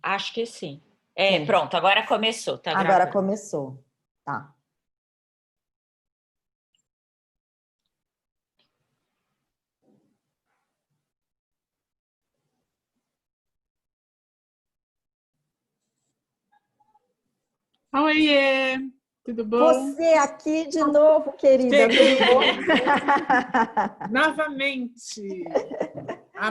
Acho que sim. Sim. Pronto, agora começou. Tá Agora gravando. começou. Tá. Oiê, tudo bom? Você aqui de novo, querida. Cheguei. Tudo bom? Novamente.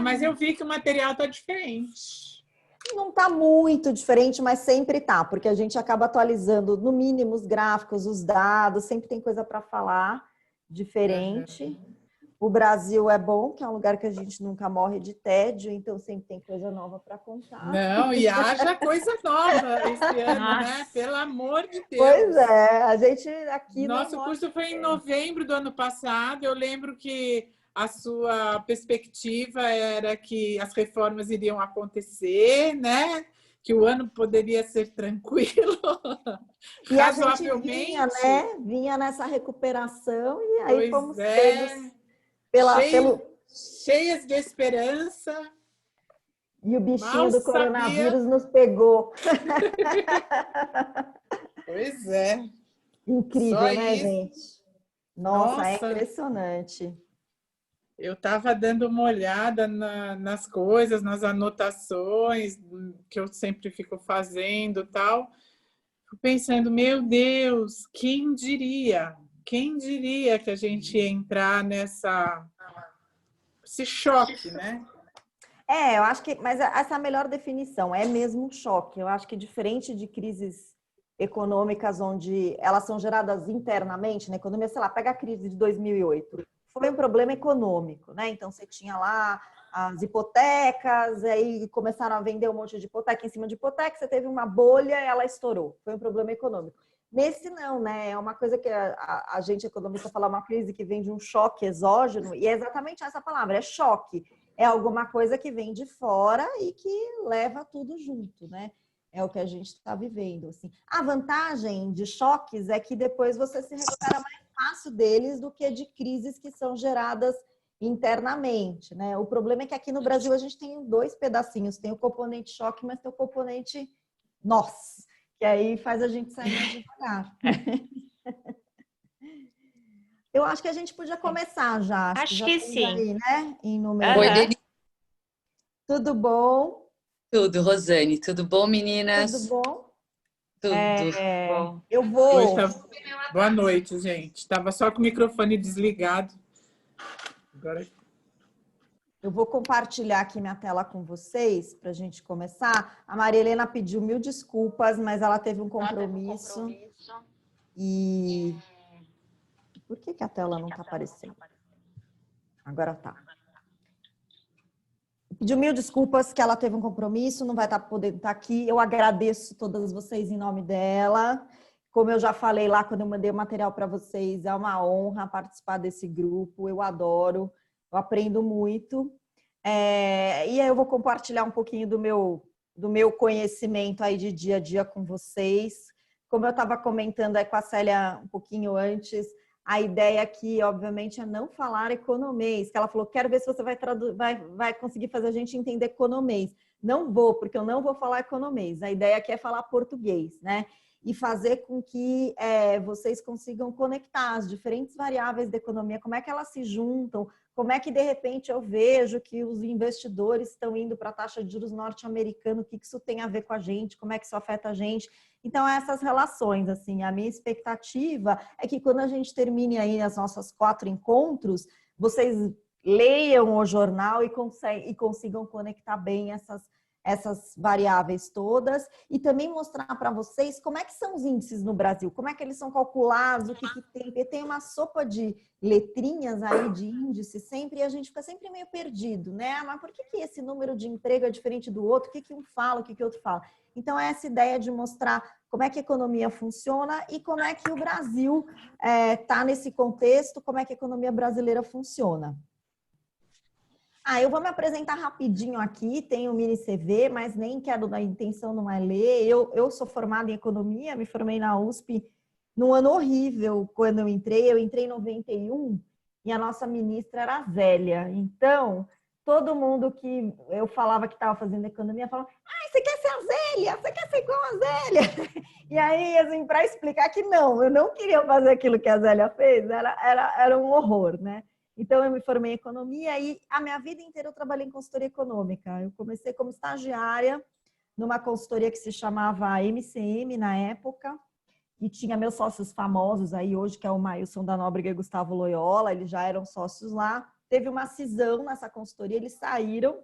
Mas eu vi que o material tá diferente. Não está muito diferente, mas sempre tá, porque a gente acaba atualizando, no mínimo, os gráficos, os dados, sempre tem coisa para falar diferente. O Brasil é bom, que é um lugar que a gente nunca morre de tédio, então sempre tem coisa nova para contar. Não, e haja coisa nova esse ano, Nossa. né? Pelo amor de Deus. Pois é, a gente aqui Nosso não curso foi em novembro do ano passado. Eu lembro que a sua perspectiva era que as reformas iriam acontecer, né? Que o ano poderia ser tranquilo, e a gente razoavelmente. vinha nessa recuperação e aí Pois fomos é. pegos Cheias de esperança. e o bichinho Mal do sabia. coronavírus nos pegou. Pois é. Incrível, Só né, isso. gente? Nossa, é Nossa. impressionante. Eu estava dando uma olhada nas coisas, nas anotações que eu sempre fico fazendo, tal. Pensando, meu Deus, quem diria? Quem diria que a gente ia entrar esse choque, né? Eu acho que, mas essa é a melhor definição, é mesmo um choque. Eu acho que diferente de crises econômicas onde elas são geradas internamente na economia, sei lá, pega a crise de 2008, foi um problema econômico, né? Então você tinha lá as hipotecas, aí começaram a vender um monte de hipoteca em cima de hipoteca, você teve uma bolha, ela estourou, foi um problema econômico. Nesse não, né? É uma coisa que a gente economista fala, uma crise que vem de um choque exógeno, e é exatamente essa palavra, é choque. É alguma coisa que vem de fora e que leva tudo junto, né? É o que a gente está vivendo. Assim. A vantagem de choques é que depois você se recupera mais fácil deles do que de crises que são geradas internamente, né? O problema é que aqui no Brasil a gente tem dois pedacinhos, tem o componente choque, mas tem o componente nós, que aí faz a gente sair mais devagar. Eu acho que a gente podia começar já. Acho já que temos sim. aí, né? Em número. Oi, Denise. Tudo bom? Tudo, Rosane. Tudo bom, meninas? Tudo bom? Tudo. Bom. Eu vou. Boa noite, gente. Estava só com o microfone desligado. Agora... Eu vou compartilhar aqui minha tela com vocês para a gente começar. A Maria Helena pediu 1000 desculpas, mas ela teve um compromisso. E por que a tela não está aparecendo? Agora tá. Pediu 1000 desculpas que ela teve um compromisso, não vai estar podendo estar aqui. Eu agradeço todas vocês em nome dela. Como eu já falei lá quando eu mandei o material para vocês, é uma honra participar desse grupo. Eu adoro, eu aprendo muito. E aí eu vou compartilhar um pouquinho do meu conhecimento aí de dia a dia com vocês. Como eu estava comentando aí com a Célia um pouquinho antes, a ideia aqui, obviamente, é não falar economês, que ela falou, quero ver se você vai conseguir fazer a gente entender economês. Não vou, porque eu não vou falar economês. A ideia aqui é falar português, né? E fazer com que vocês consigam conectar as diferentes variáveis da economia, como é que elas se juntam, como é que, de repente, eu vejo que os investidores estão indo para a taxa de juros norte-americana, o que isso tem a ver com a gente, como é que isso afeta a gente. Então, essas relações, assim, a minha expectativa é que quando a gente termine aí as nossas 4 encontros, vocês leiam o jornal e consigam conectar bem essas variáveis todas e também mostrar para vocês como é que são os índices no Brasil, como é que eles são calculados, o que tem, porque tem uma sopa de letrinhas aí de índice sempre e a gente fica sempre meio perdido, né? Mas por que esse número de emprego é diferente do outro? O que um fala, o que outro fala? Então, é essa ideia de mostrar como é que a economia funciona e como é que o Brasil está nesse contexto, como é que a economia brasileira funciona. Eu vou me apresentar rapidinho aqui, tenho o mini CV, mas nem quero, a intenção não é ler. Eu sou formada em economia, me formei na USP num ano horrível quando eu entrei em 91 e a nossa ministra era a Zélia. Então, todo mundo que eu falava que estava fazendo economia falava: "Ai, você quer ser a Zélia? Você quer ser igual a Zélia?" E aí, assim, para explicar que não, eu não queria fazer aquilo que a Zélia fez, era um horror, né? Então, eu me formei em economia e a minha vida inteira eu trabalhei em consultoria econômica. Eu comecei como estagiária numa consultoria que se chamava MCM na época, e tinha meus sócios famosos aí hoje, que é o Mailson da Nóbrega e Gustavo Loyola, eles já eram sócios lá. Teve uma cisão nessa consultoria, eles saíram,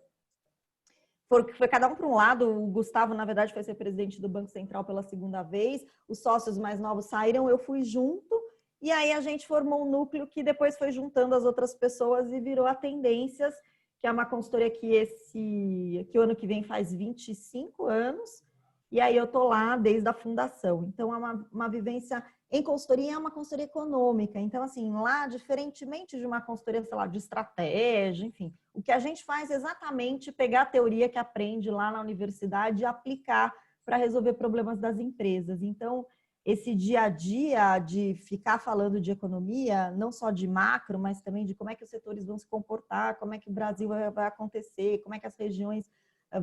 foi cada um para um lado. O Gustavo, na verdade, foi ser presidente do Banco Central pela segunda vez, os sócios mais novos saíram, eu fui junto, e aí a gente formou um núcleo que depois foi juntando as outras pessoas e virou a Tendências, que é uma consultoria que o ano que vem faz 25 anos, e aí eu tô lá desde a fundação. Então, é uma vivência em consultoria, é uma consultoria econômica. Então, assim, lá, diferentemente de uma consultoria, sei lá, de estratégia, enfim, o que a gente faz é exatamente pegar a teoria que aprende lá na universidade e aplicar para resolver problemas das empresas. Então, esse dia a dia de ficar falando de economia, não só de macro, mas também de como é que os setores vão se comportar, como é que o Brasil vai acontecer, como é que as regiões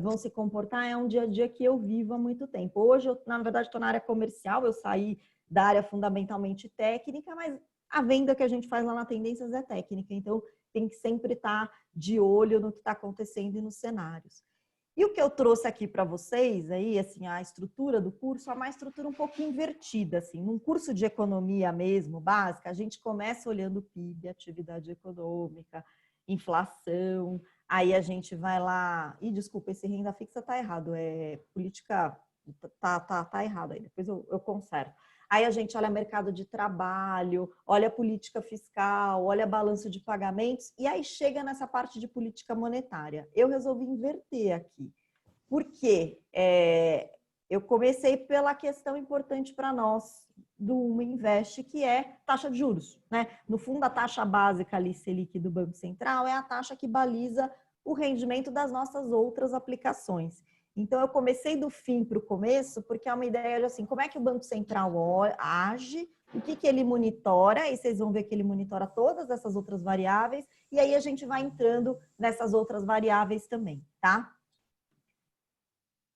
vão se comportar, é um dia a dia que eu vivo há muito tempo. Hoje, eu, na verdade, estou na área comercial, eu saí da área fundamentalmente técnica, mas a venda que a gente faz lá na Tendências é técnica, então tem que sempre estar de olho no que está acontecendo e nos cenários. E o que eu trouxe aqui para vocês, aí, assim, a estrutura do curso é uma estrutura um pouco invertida. Assim. Num curso de economia mesmo, básica, a gente começa olhando o PIB, atividade econômica, inflação, aí a gente vai lá... Ih, desculpa, esse renda fixa está errado, é política... Tá errado aí, depois eu conserto. Aí a gente olha mercado de trabalho, olha política fiscal, olha balanço de pagamentos, e aí chega nessa parte de política monetária. Eu resolvi inverter aqui. Por quê? Eu comecei pela questão importante para nós do Uma Invest, que é taxa de juros, né? No fundo, a taxa básica ali, Selic do Banco Central, é a taxa que baliza o rendimento das nossas outras aplicações. Então, eu comecei do fim para o começo, porque é uma ideia de assim, como é que o Banco Central age, o que ele monitora, e vocês vão ver que ele monitora todas essas outras variáveis, e aí a gente vai entrando nessas outras variáveis também, tá?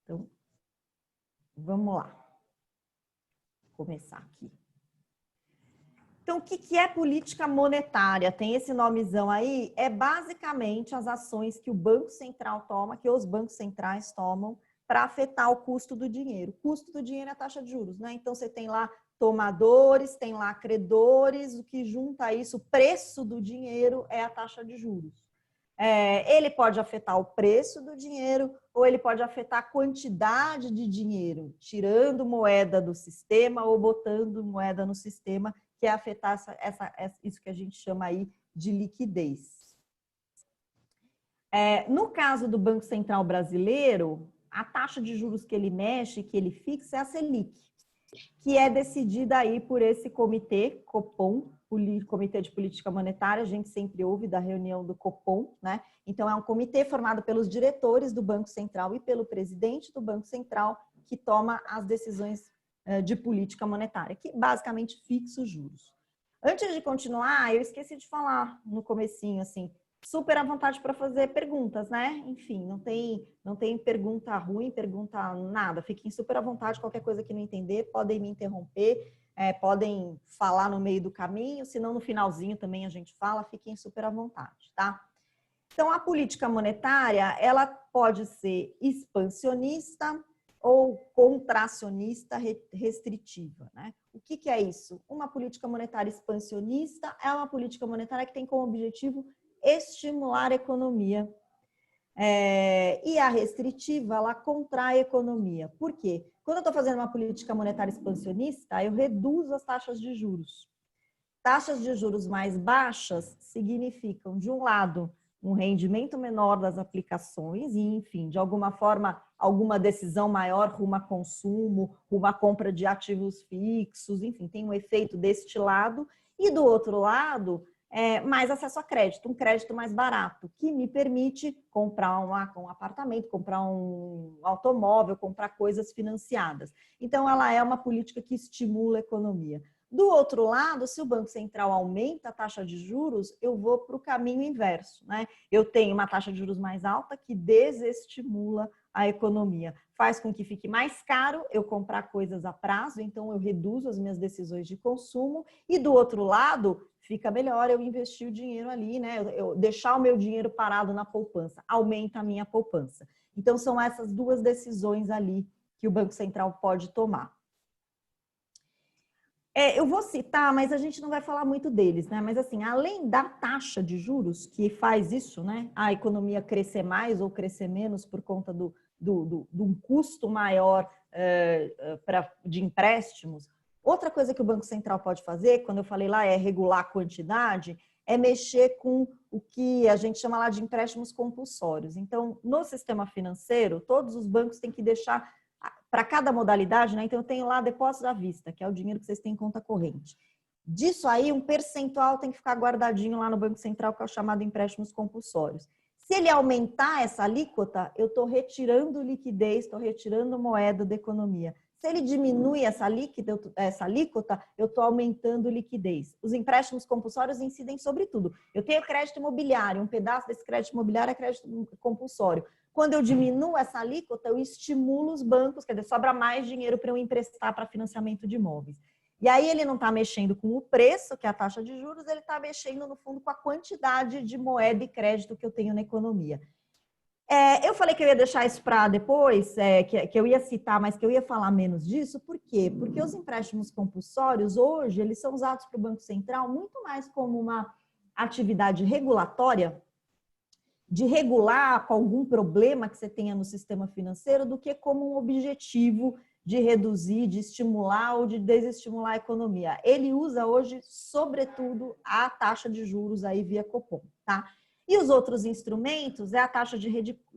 Então, vamos lá. Vou começar aqui. Então, o que é política monetária? Tem esse nomezão aí, é basicamente as ações que o Banco Central toma, que os bancos centrais tomam, para afetar o custo do dinheiro. O custo do dinheiro é a taxa de juros, né? Então, você tem lá tomadores, tem lá credores, o que junta isso, o preço do dinheiro é a taxa de juros. Ele pode afetar o preço do dinheiro ou ele pode afetar a quantidade de dinheiro, tirando moeda do sistema ou botando moeda no sistema, que é afetar isso que a gente chama aí de liquidez. No caso do Banco Central brasileiro, a taxa de juros que ele mexe, que ele fixa, é a Selic, que é decidida aí por esse comitê, Copom, Comitê de Política Monetária, a gente sempre ouve da reunião do Copom, né? Então, é um comitê formado pelos diretores do Banco Central e pelo presidente do Banco Central que toma as decisões de política monetária, que basicamente fixa os juros. Antes de continuar, eu esqueci de falar no comecinho, assim, super à vontade para fazer perguntas, né? Enfim, não tem pergunta ruim, pergunta nada. Fiquem super à vontade, qualquer coisa que não entender, podem me interromper, podem falar no meio do caminho, senão no finalzinho também a gente fala, fiquem super à vontade, tá? Então, a política monetária, ela pode ser expansionista ou contracionista restritiva, né? O que é isso? Uma política monetária expansionista é uma política monetária que tem como objetivo estimular a economia. E a restritiva, ela contrai a economia. Por quê? Quando eu estou fazendo uma política monetária expansionista, eu reduzo as taxas de juros. Taxas de juros mais baixas significam, de um lado, um rendimento menor das aplicações e, enfim, de alguma forma, alguma decisão maior rumo a consumo, rumo a compra de ativos fixos, enfim, tem um efeito deste lado. E do outro lado, mais acesso a crédito, um crédito mais barato, que me permite comprar um apartamento, comprar um automóvel, comprar coisas financiadas. Então, ela é uma política que estimula a economia. Do outro lado, se o Banco Central aumenta a taxa de juros, eu vou para o caminho inverso, né? Eu tenho uma taxa de juros mais alta que desestimula a economia, faz com que fique mais caro eu comprar coisas a prazo, então eu reduzo as minhas decisões de consumo, e do outro lado, fica melhor eu investir o dinheiro ali, né? Eu deixar o meu dinheiro parado na poupança, aumenta a minha poupança. Então, são essas duas decisões ali que o Banco Central pode tomar. Eu vou citar, mas a gente não vai falar muito deles, né? Mas assim, além da taxa de juros, que faz isso, né? A economia crescer mais ou crescer menos por conta de um custo maior de empréstimos. Outra coisa que o Banco Central pode fazer, quando eu falei lá é regular a quantidade, é mexer com o que a gente chama lá de empréstimos compulsórios. Então, no sistema financeiro, todos os bancos têm que deixar para cada modalidade, né? Então, eu tenho lá depósito à vista, que é o dinheiro que vocês têm em conta corrente. Disso aí, um percentual tem que ficar guardadinho lá no Banco Central, que é o chamado empréstimos compulsórios. Se ele aumentar essa alíquota, eu estou retirando liquidez, estou retirando moeda da economia. Se ele diminui essa alíquota, eu estou aumentando liquidez. Os empréstimos compulsórios incidem sobre tudo. Eu tenho crédito imobiliário, um pedaço desse crédito imobiliário é crédito compulsório. Quando eu diminuo essa alíquota, eu estimulo os bancos, quer dizer, sobra mais dinheiro para eu emprestar para financiamento de imóveis. E aí ele não está mexendo com o preço, que é a taxa de juros, ele está mexendo, no fundo, com a quantidade de moeda e crédito que eu tenho na economia. Eu falei que eu ia deixar isso para depois, que eu ia citar, mas que eu ia falar menos disso. Por quê? Porque os empréstimos compulsórios, hoje, eles são usados para o Banco Central muito mais como uma atividade regulatória, de regular com algum problema que você tenha no sistema financeiro, do que como um objetivo de reduzir, de estimular ou de desestimular a economia. Ele usa hoje, sobretudo, a taxa de juros aí via Copom, tá? E os outros instrumentos, a taxa de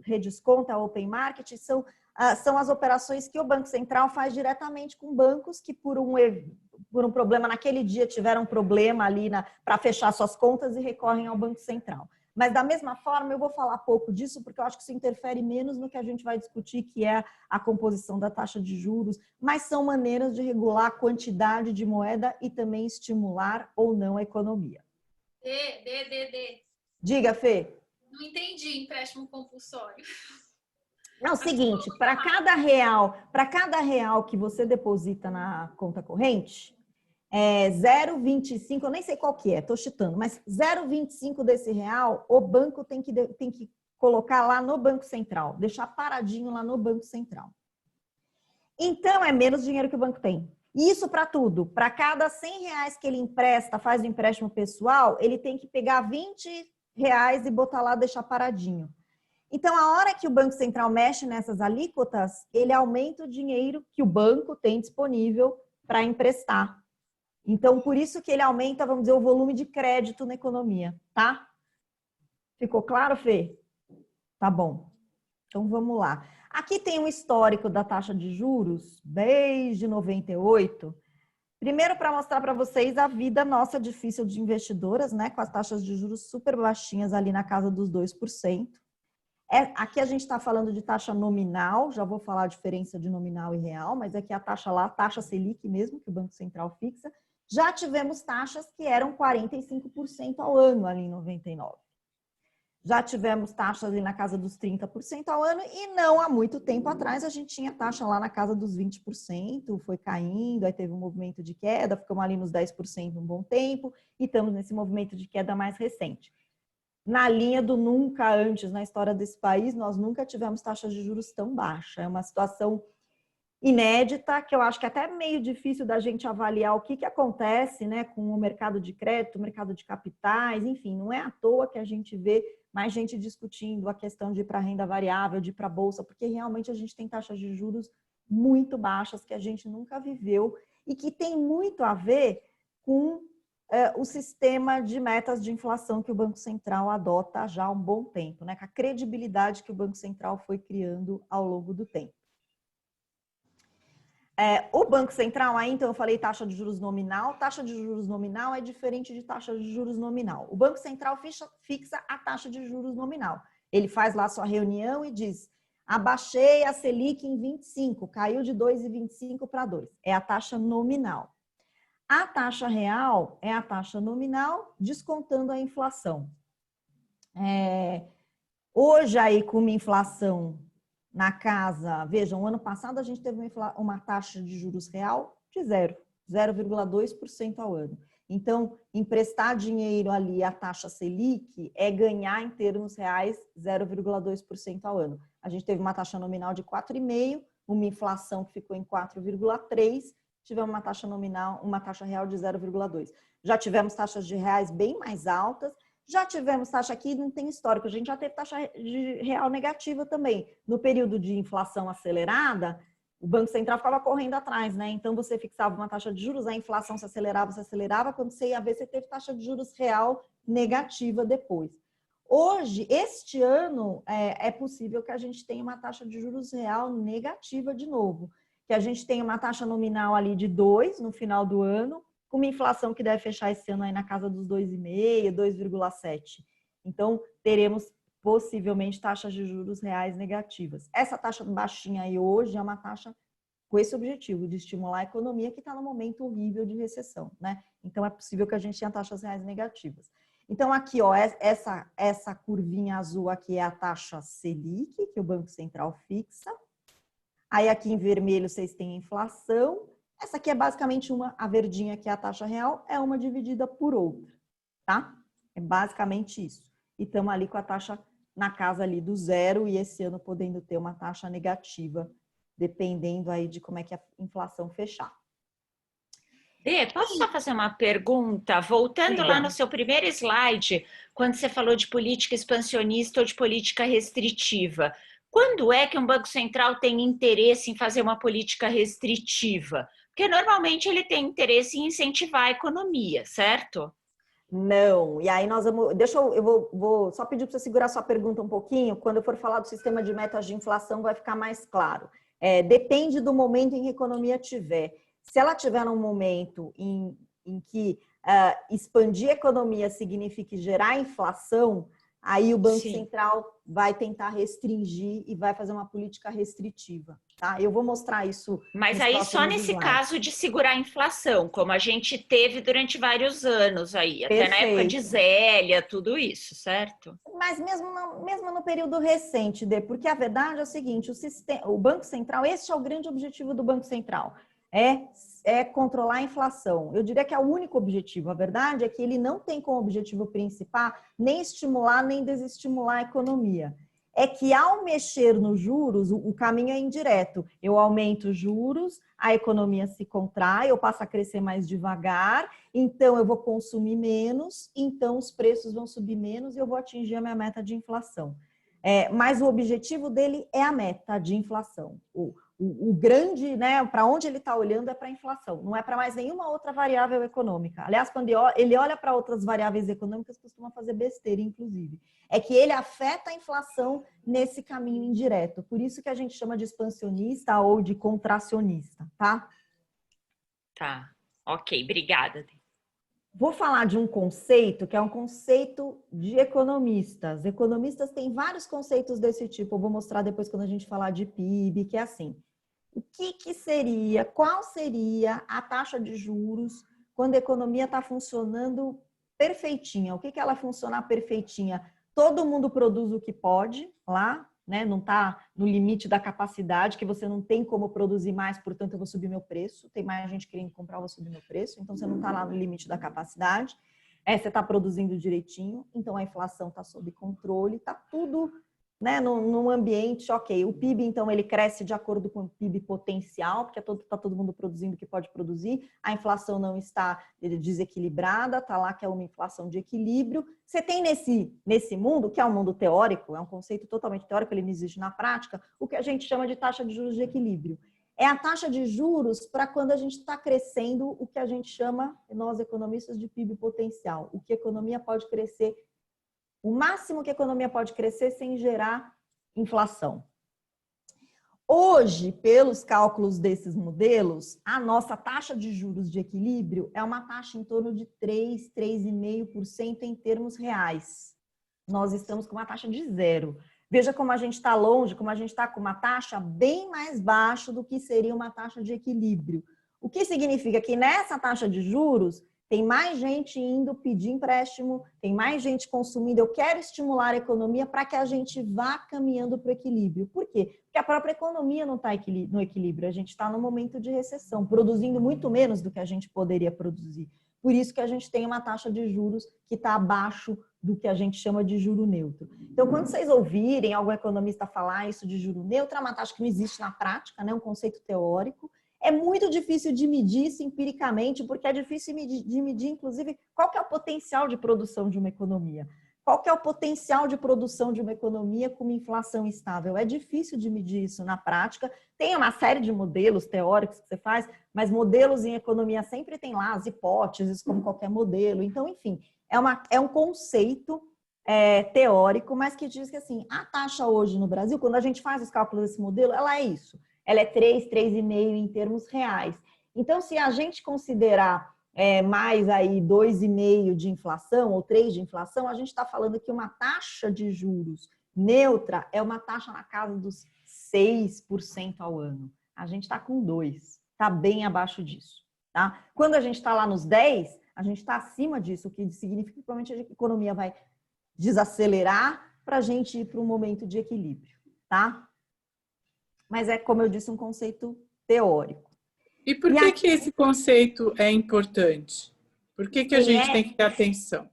redesconto, a open market, são as operações que o Banco Central faz diretamente com bancos que, por um problema naquele dia, tiveram um problema ali para fechar suas contas e recorrem ao Banco Central. Mas, da mesma forma, eu vou falar pouco disso, porque eu acho que isso interfere menos no que a gente vai discutir, que é a composição da taxa de juros, mas são maneiras de regular a quantidade de moeda e também estimular ou não a economia. Diga, Fê. Não entendi empréstimo compulsório. Não, é o seguinte, para cada real que você deposita na conta corrente, 0,25, eu nem sei qual que é, estou chutando, mas 0,25 desse real, o banco tem que colocar lá no Banco Central, deixar paradinho lá no Banco Central. Então, é menos dinheiro que o banco tem. Isso para tudo. Para cada 100 reais que ele empresta, faz o empréstimo pessoal, ele tem que pegar 20 reais e botar lá, deixar paradinho. Então, a hora que o Banco Central mexe nessas alíquotas, ele aumenta o dinheiro que o banco tem disponível para emprestar. Então, por isso que ele aumenta, vamos dizer, o volume de crédito na economia, tá? Ficou claro, Fê? Tá bom. Então, vamos lá. Aqui tem um histórico da taxa de juros desde 98. Primeiro, para mostrar para vocês a vida nossa difícil de investidoras, né? Com as taxas de juros super baixinhas ali na casa dos 2%. Aqui a gente está falando de taxa nominal, já vou falar a diferença de nominal e real, mas aqui a taxa lá, taxa Selic mesmo, que o Banco Central fixa. Já tivemos taxas que eram 45% ao ano ali em 99. Já tivemos taxas ali na casa dos 30% ao ano e não há muito tempo atrás a gente tinha taxa lá na casa dos 20%, foi caindo, aí teve um movimento de queda, ficamos ali nos 10% um bom tempo e estamos nesse movimento de queda mais recente. Na linha do nunca antes na história desse país, nós nunca tivemos taxas de juros tão baixa. É uma situação inédita, que eu acho que é até meio difícil da gente avaliar o que acontece, né, com o mercado de crédito, o mercado de capitais, enfim, não é à toa que a gente vê mais gente discutindo a questão de ir para renda variável, de ir para a bolsa, porque realmente a gente tem taxas de juros muito baixas que a gente nunca viveu e que tem muito a ver com o sistema de metas de inflação que o Banco Central adota já há um bom tempo, né, com a credibilidade que o Banco Central foi criando ao longo do tempo. O Banco Central, aí, então eu falei taxa de juros nominal. Taxa de juros nominal é diferente de taxa de juros nominal. O Banco Central fixa a taxa de juros nominal. Ele faz lá sua reunião e diz, abaixei a Selic em 25, caiu de 2,25 para 2. É a taxa nominal. A taxa real é a taxa nominal descontando a inflação. Hoje aí com uma inflação na casa, vejam, ano passado a gente teve uma taxa de juros real de 0,2% ao ano. Então, emprestar dinheiro ali a taxa Selic é ganhar em termos reais 0,2% ao ano. A gente teve uma taxa nominal de 4,5%, uma inflação que ficou em 4,3%, tivemos uma taxa nominal, uma taxa real de 0,2%. Já tivemos taxas de reais bem mais altas, já tivemos taxa aqui, não tem histórico, a gente já teve taxa de real negativa também. No período de inflação acelerada, o Banco Central ficava correndo atrás, né? Então, você fixava uma taxa de juros, a inflação se acelerava, quando você ia ver, você teve taxa de juros real negativa depois. Hoje, este ano, é possível que a gente tenha uma taxa de juros real negativa de novo, que a gente tenha uma taxa nominal ali de 2 no final do ano, com uma inflação que deve fechar esse ano aí na casa dos 2,5%, 2,7%. Então, teremos possivelmente taxas de juros reais negativas. Essa taxa baixinha aí hoje é uma taxa com esse objetivo de estimular a economia que está num momento horrível de recessão, né? Então, é possível que a gente tenha taxas reais negativas. Então, aqui, ó, essa curvinha azul aqui é a taxa Selic, que o Banco Central fixa. Aí, aqui em vermelho, vocês têm a inflação. Essa aqui é basicamente a verdinha, que é a taxa real, é uma dividida por outra, tá? É basicamente isso. E estamos ali com a taxa na casa ali do 0 e esse ano podendo ter uma taxa negativa, dependendo aí de como é que a inflação fechar. Dê, posso só fazer uma pergunta? Voltando lá no seu primeiro slide, quando você falou de política expansionista ou de política restritiva, quando é que um Banco Central tem interesse em fazer uma política restritiva? Porque normalmente ele tem interesse em incentivar a economia, certo? Não, e aí nós vamos, vou só pedir para você segurar sua pergunta um pouquinho, quando eu for falar do sistema de metas de inflação vai ficar mais claro. Depende do momento em que a economia tiver. Se ela tiver num momento em que expandir a economia signifique gerar inflação, aí o Banco Central vai tentar restringir e vai fazer uma política restritiva, tá? Eu vou mostrar isso. Mas aí só nesse caso de segurar a inflação, como a gente teve durante vários anos aí, até na época de Zélia, tudo isso, certo? Mas mesmo no período recente, porque a verdade é o seguinte, o Banco Central, esse é o grande objetivo do Banco Central, é controlar a inflação. Eu diria que é o único objetivo. A verdade é que ele não tem como objetivo principal nem estimular, nem desestimular a economia. É que ao mexer nos juros, o caminho é indireto. Eu aumento os juros, a economia se contrai, eu passo a crescer mais devagar, então eu vou consumir menos, então os preços vão subir menos e eu vou atingir a minha meta de inflação. Mas o objetivo dele é a meta de inflação. O grande, né, para onde ele está olhando é para a inflação, não é para mais nenhuma outra variável econômica. Aliás, quando ele olha para outras variáveis econômicas, costuma fazer besteira, inclusive. É que ele afeta a inflação nesse caminho indireto. Por isso que a gente chama de expansionista ou de contracionista, tá? Tá, ok, obrigada. Vou falar de um conceito que é um conceito de economistas. Economistas têm vários conceitos desse tipo. Eu vou mostrar depois quando a gente falar de PIB, que é assim. Qual seria a taxa de juros quando a economia está funcionando perfeitinha? O que ela funcionar perfeitinha? Todo mundo produz o que pode lá, né? Não está no limite da capacidade, que você não tem como produzir mais, portanto eu vou subir meu preço. Tem mais gente querendo comprar, eu vou subir meu preço. Então você não está lá no limite da capacidade. Você está produzindo direitinho, então a inflação está sob controle, está tudo, né, num ambiente, ok. O PIB, então, ele cresce de acordo com o PIB potencial, porque está todo mundo produzindo o que pode produzir, a inflação não está desequilibrada, está lá que é uma inflação de equilíbrio. Você tem nesse mundo, que é um mundo teórico, é um conceito totalmente teórico, ele não existe na prática, o que a gente chama de taxa de juros de equilíbrio. É a taxa de juros para quando a gente está crescendo o que a gente chama, nós economistas, de PIB potencial, o que a economia pode crescer, o máximo que a economia pode crescer sem gerar inflação. Hoje, pelos cálculos desses modelos, a nossa taxa de juros de equilíbrio é uma taxa em torno de 3, 3,5% em termos reais. Nós estamos com uma taxa de 0. Veja como a gente está longe, como a gente está com uma taxa bem mais baixa do que seria uma taxa de equilíbrio. O que significa que nessa taxa de juros tem mais gente indo pedir empréstimo, tem mais gente consumindo. Eu quero estimular a economia para que a gente vá caminhando para o equilíbrio. Por quê? Porque a própria economia não está no equilíbrio. A gente está no momento de recessão, produzindo muito menos do que a gente poderia produzir. Por isso que a gente tem uma taxa de juros que está abaixo do que a gente chama de juro neutro. Então, quando vocês ouvirem algum economista falar isso de juro neutro, é uma taxa que não existe na prática, né? Um conceito teórico. É muito difícil de medir isso empiricamente, porque é difícil de medir, inclusive, qual que é o potencial de produção de uma economia. Qual que é o potencial de produção de uma economia com uma inflação estável? É difícil de medir isso na prática. Tem uma série de modelos teóricos que você faz, mas modelos em economia sempre tem lá as hipóteses, como qualquer modelo. Então, enfim, é um conceito teórico, mas que diz que assim, a taxa hoje no Brasil, quando a gente faz os cálculos desse modelo, ela é isso. Ela é 3,5 em termos reais. Então, se a gente considerar mais aí 2,5 de inflação ou 3 de inflação, a gente está falando que uma taxa de juros neutra é uma taxa na casa dos 6% ao ano. A gente está com 2%, está bem abaixo disso. Tá? Quando a gente está lá nos 10%, a gente está acima disso, o que significa que provavelmente a economia vai desacelerar para a gente ir para um momento de equilíbrio. Tá? Mas é, como eu disse, um conceito teórico. E por que esse conceito é importante? Por que a gente tem que ter atenção?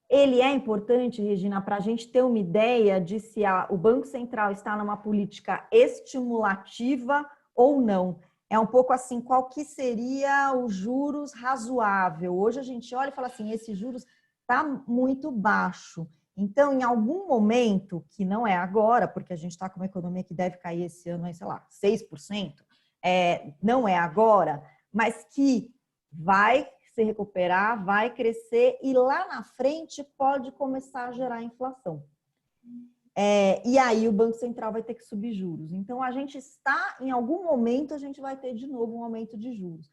Ele é importante, Regina, para a gente ter uma ideia de se o Banco Central está numa política estimulativa ou não. É um pouco assim, qual que seria os juros razoável? Hoje a gente olha e fala assim, esse juros está muito baixo. Então, em algum momento, que não é agora, porque a gente está com uma economia que deve cair esse ano, sei lá, 6%, não é agora, mas que vai se recuperar, vai crescer e lá na frente pode começar a gerar inflação. E aí o Banco Central vai ter que subir juros. Então, a gente está, em algum momento, a gente vai ter de novo um aumento de juros.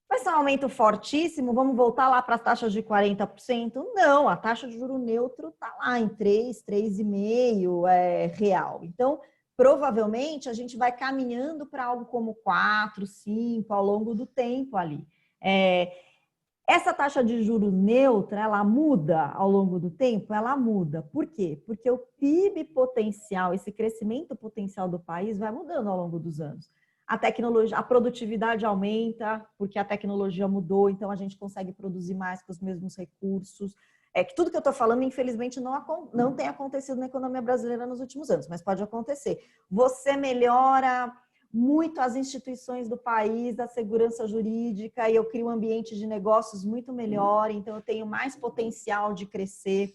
Vai ser um aumento fortíssimo? Vamos voltar lá para as taxas de 40%? Não, a taxa de juro neutro está lá em 3,5 real. Então, provavelmente, a gente vai caminhando para algo como 4, 5 ao longo do tempo ali. Essa taxa de juro neutra, ela muda ao longo do tempo? Ela muda. Por quê? Porque o PIB potencial, esse crescimento potencial do país vai mudando ao longo dos anos. A tecnologia, a produtividade aumenta, porque a tecnologia mudou, então a gente consegue produzir mais com os mesmos recursos. Que tudo que eu estou falando, infelizmente, não tem acontecido na economia brasileira nos últimos anos, mas pode acontecer. Você melhora muito as instituições do país, a segurança jurídica, e eu crio um ambiente de negócios muito melhor, então eu tenho mais potencial de crescer.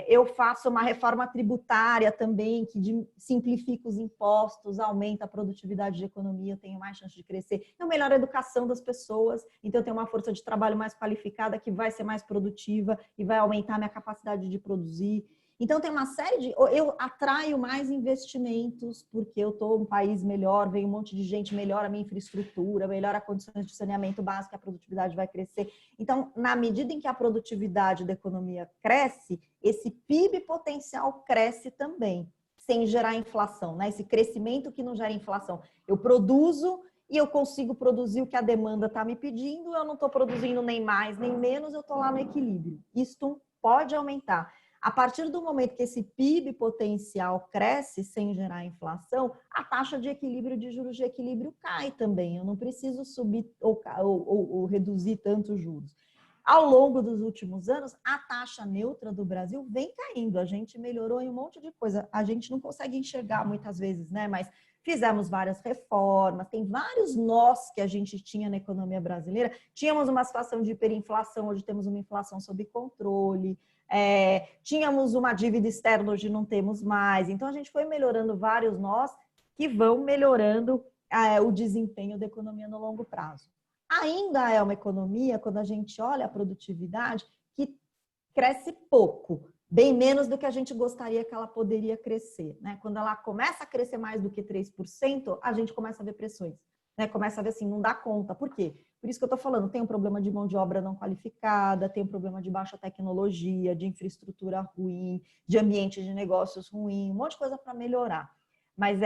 Eu faço uma reforma tributária também, que simplifica os impostos, aumenta a produtividade de economia, eu tenho mais chance de crescer. Eu melhoro a educação das pessoas, então eu tenho uma força de trabalho mais qualificada que vai ser mais produtiva e vai aumentar a minha capacidade de produzir. Então, tem uma série de... Eu atraio mais investimentos porque eu estou um país melhor, vem um monte de gente, melhora a minha infraestrutura, melhora as condições de saneamento básico, a produtividade vai crescer. Então, na medida em que a produtividade da economia cresce, esse PIB potencial cresce também, sem gerar inflação, né? Esse crescimento que não gera inflação. Eu produzo e eu consigo produzir o que a demanda está me pedindo, eu não estou produzindo nem mais nem menos, eu estou lá no equilíbrio. Isto pode aumentar. A partir do momento que esse PIB potencial cresce sem gerar inflação, a taxa de equilíbrio de juros de equilíbrio cai também. Eu não preciso subir ou reduzir tanto os juros. Ao longo dos últimos anos, a taxa neutra do Brasil vem caindo. A gente melhorou em um monte de coisa. A gente não consegue enxergar muitas vezes, né? Mas fizemos várias reformas, tem vários nós que a gente tinha na economia brasileira. Tínhamos uma situação de hiperinflação, hoje temos uma inflação sob controle. Tínhamos uma dívida externa, hoje não temos mais. Então, a gente foi melhorando vários nós que vão melhorando o desempenho da economia no longo prazo. Ainda é uma economia, quando a gente olha a produtividade, que cresce pouco, bem menos do que a gente gostaria que ela poderia crescer, né? Quando ela começa a crescer mais do que 3%, a gente começa a ver pressões, né? Começa a ver assim, não dá conta. Por quê? Por isso que eu estou falando, tem um problema de mão de obra não qualificada, tem um problema de baixa tecnologia, de infraestrutura ruim, de ambiente de negócios ruim, um monte de coisa para melhorar. mas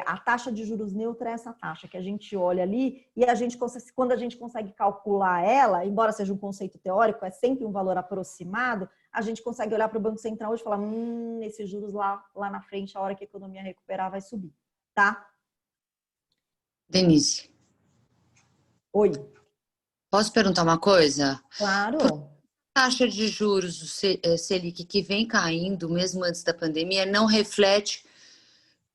a taxa de juros neutra é essa taxa que a gente olha ali e quando a gente consegue calcular ela, embora seja um conceito teórico, é sempre um valor aproximado, a gente consegue olhar para o Banco Central hoje e falar, esses juros lá na frente, a hora que a economia recuperar, vai subir, tá? Denise, Oi. posso perguntar uma coisa? Claro. A taxa de juros do Selic que vem caindo, mesmo antes da pandemia, não reflete,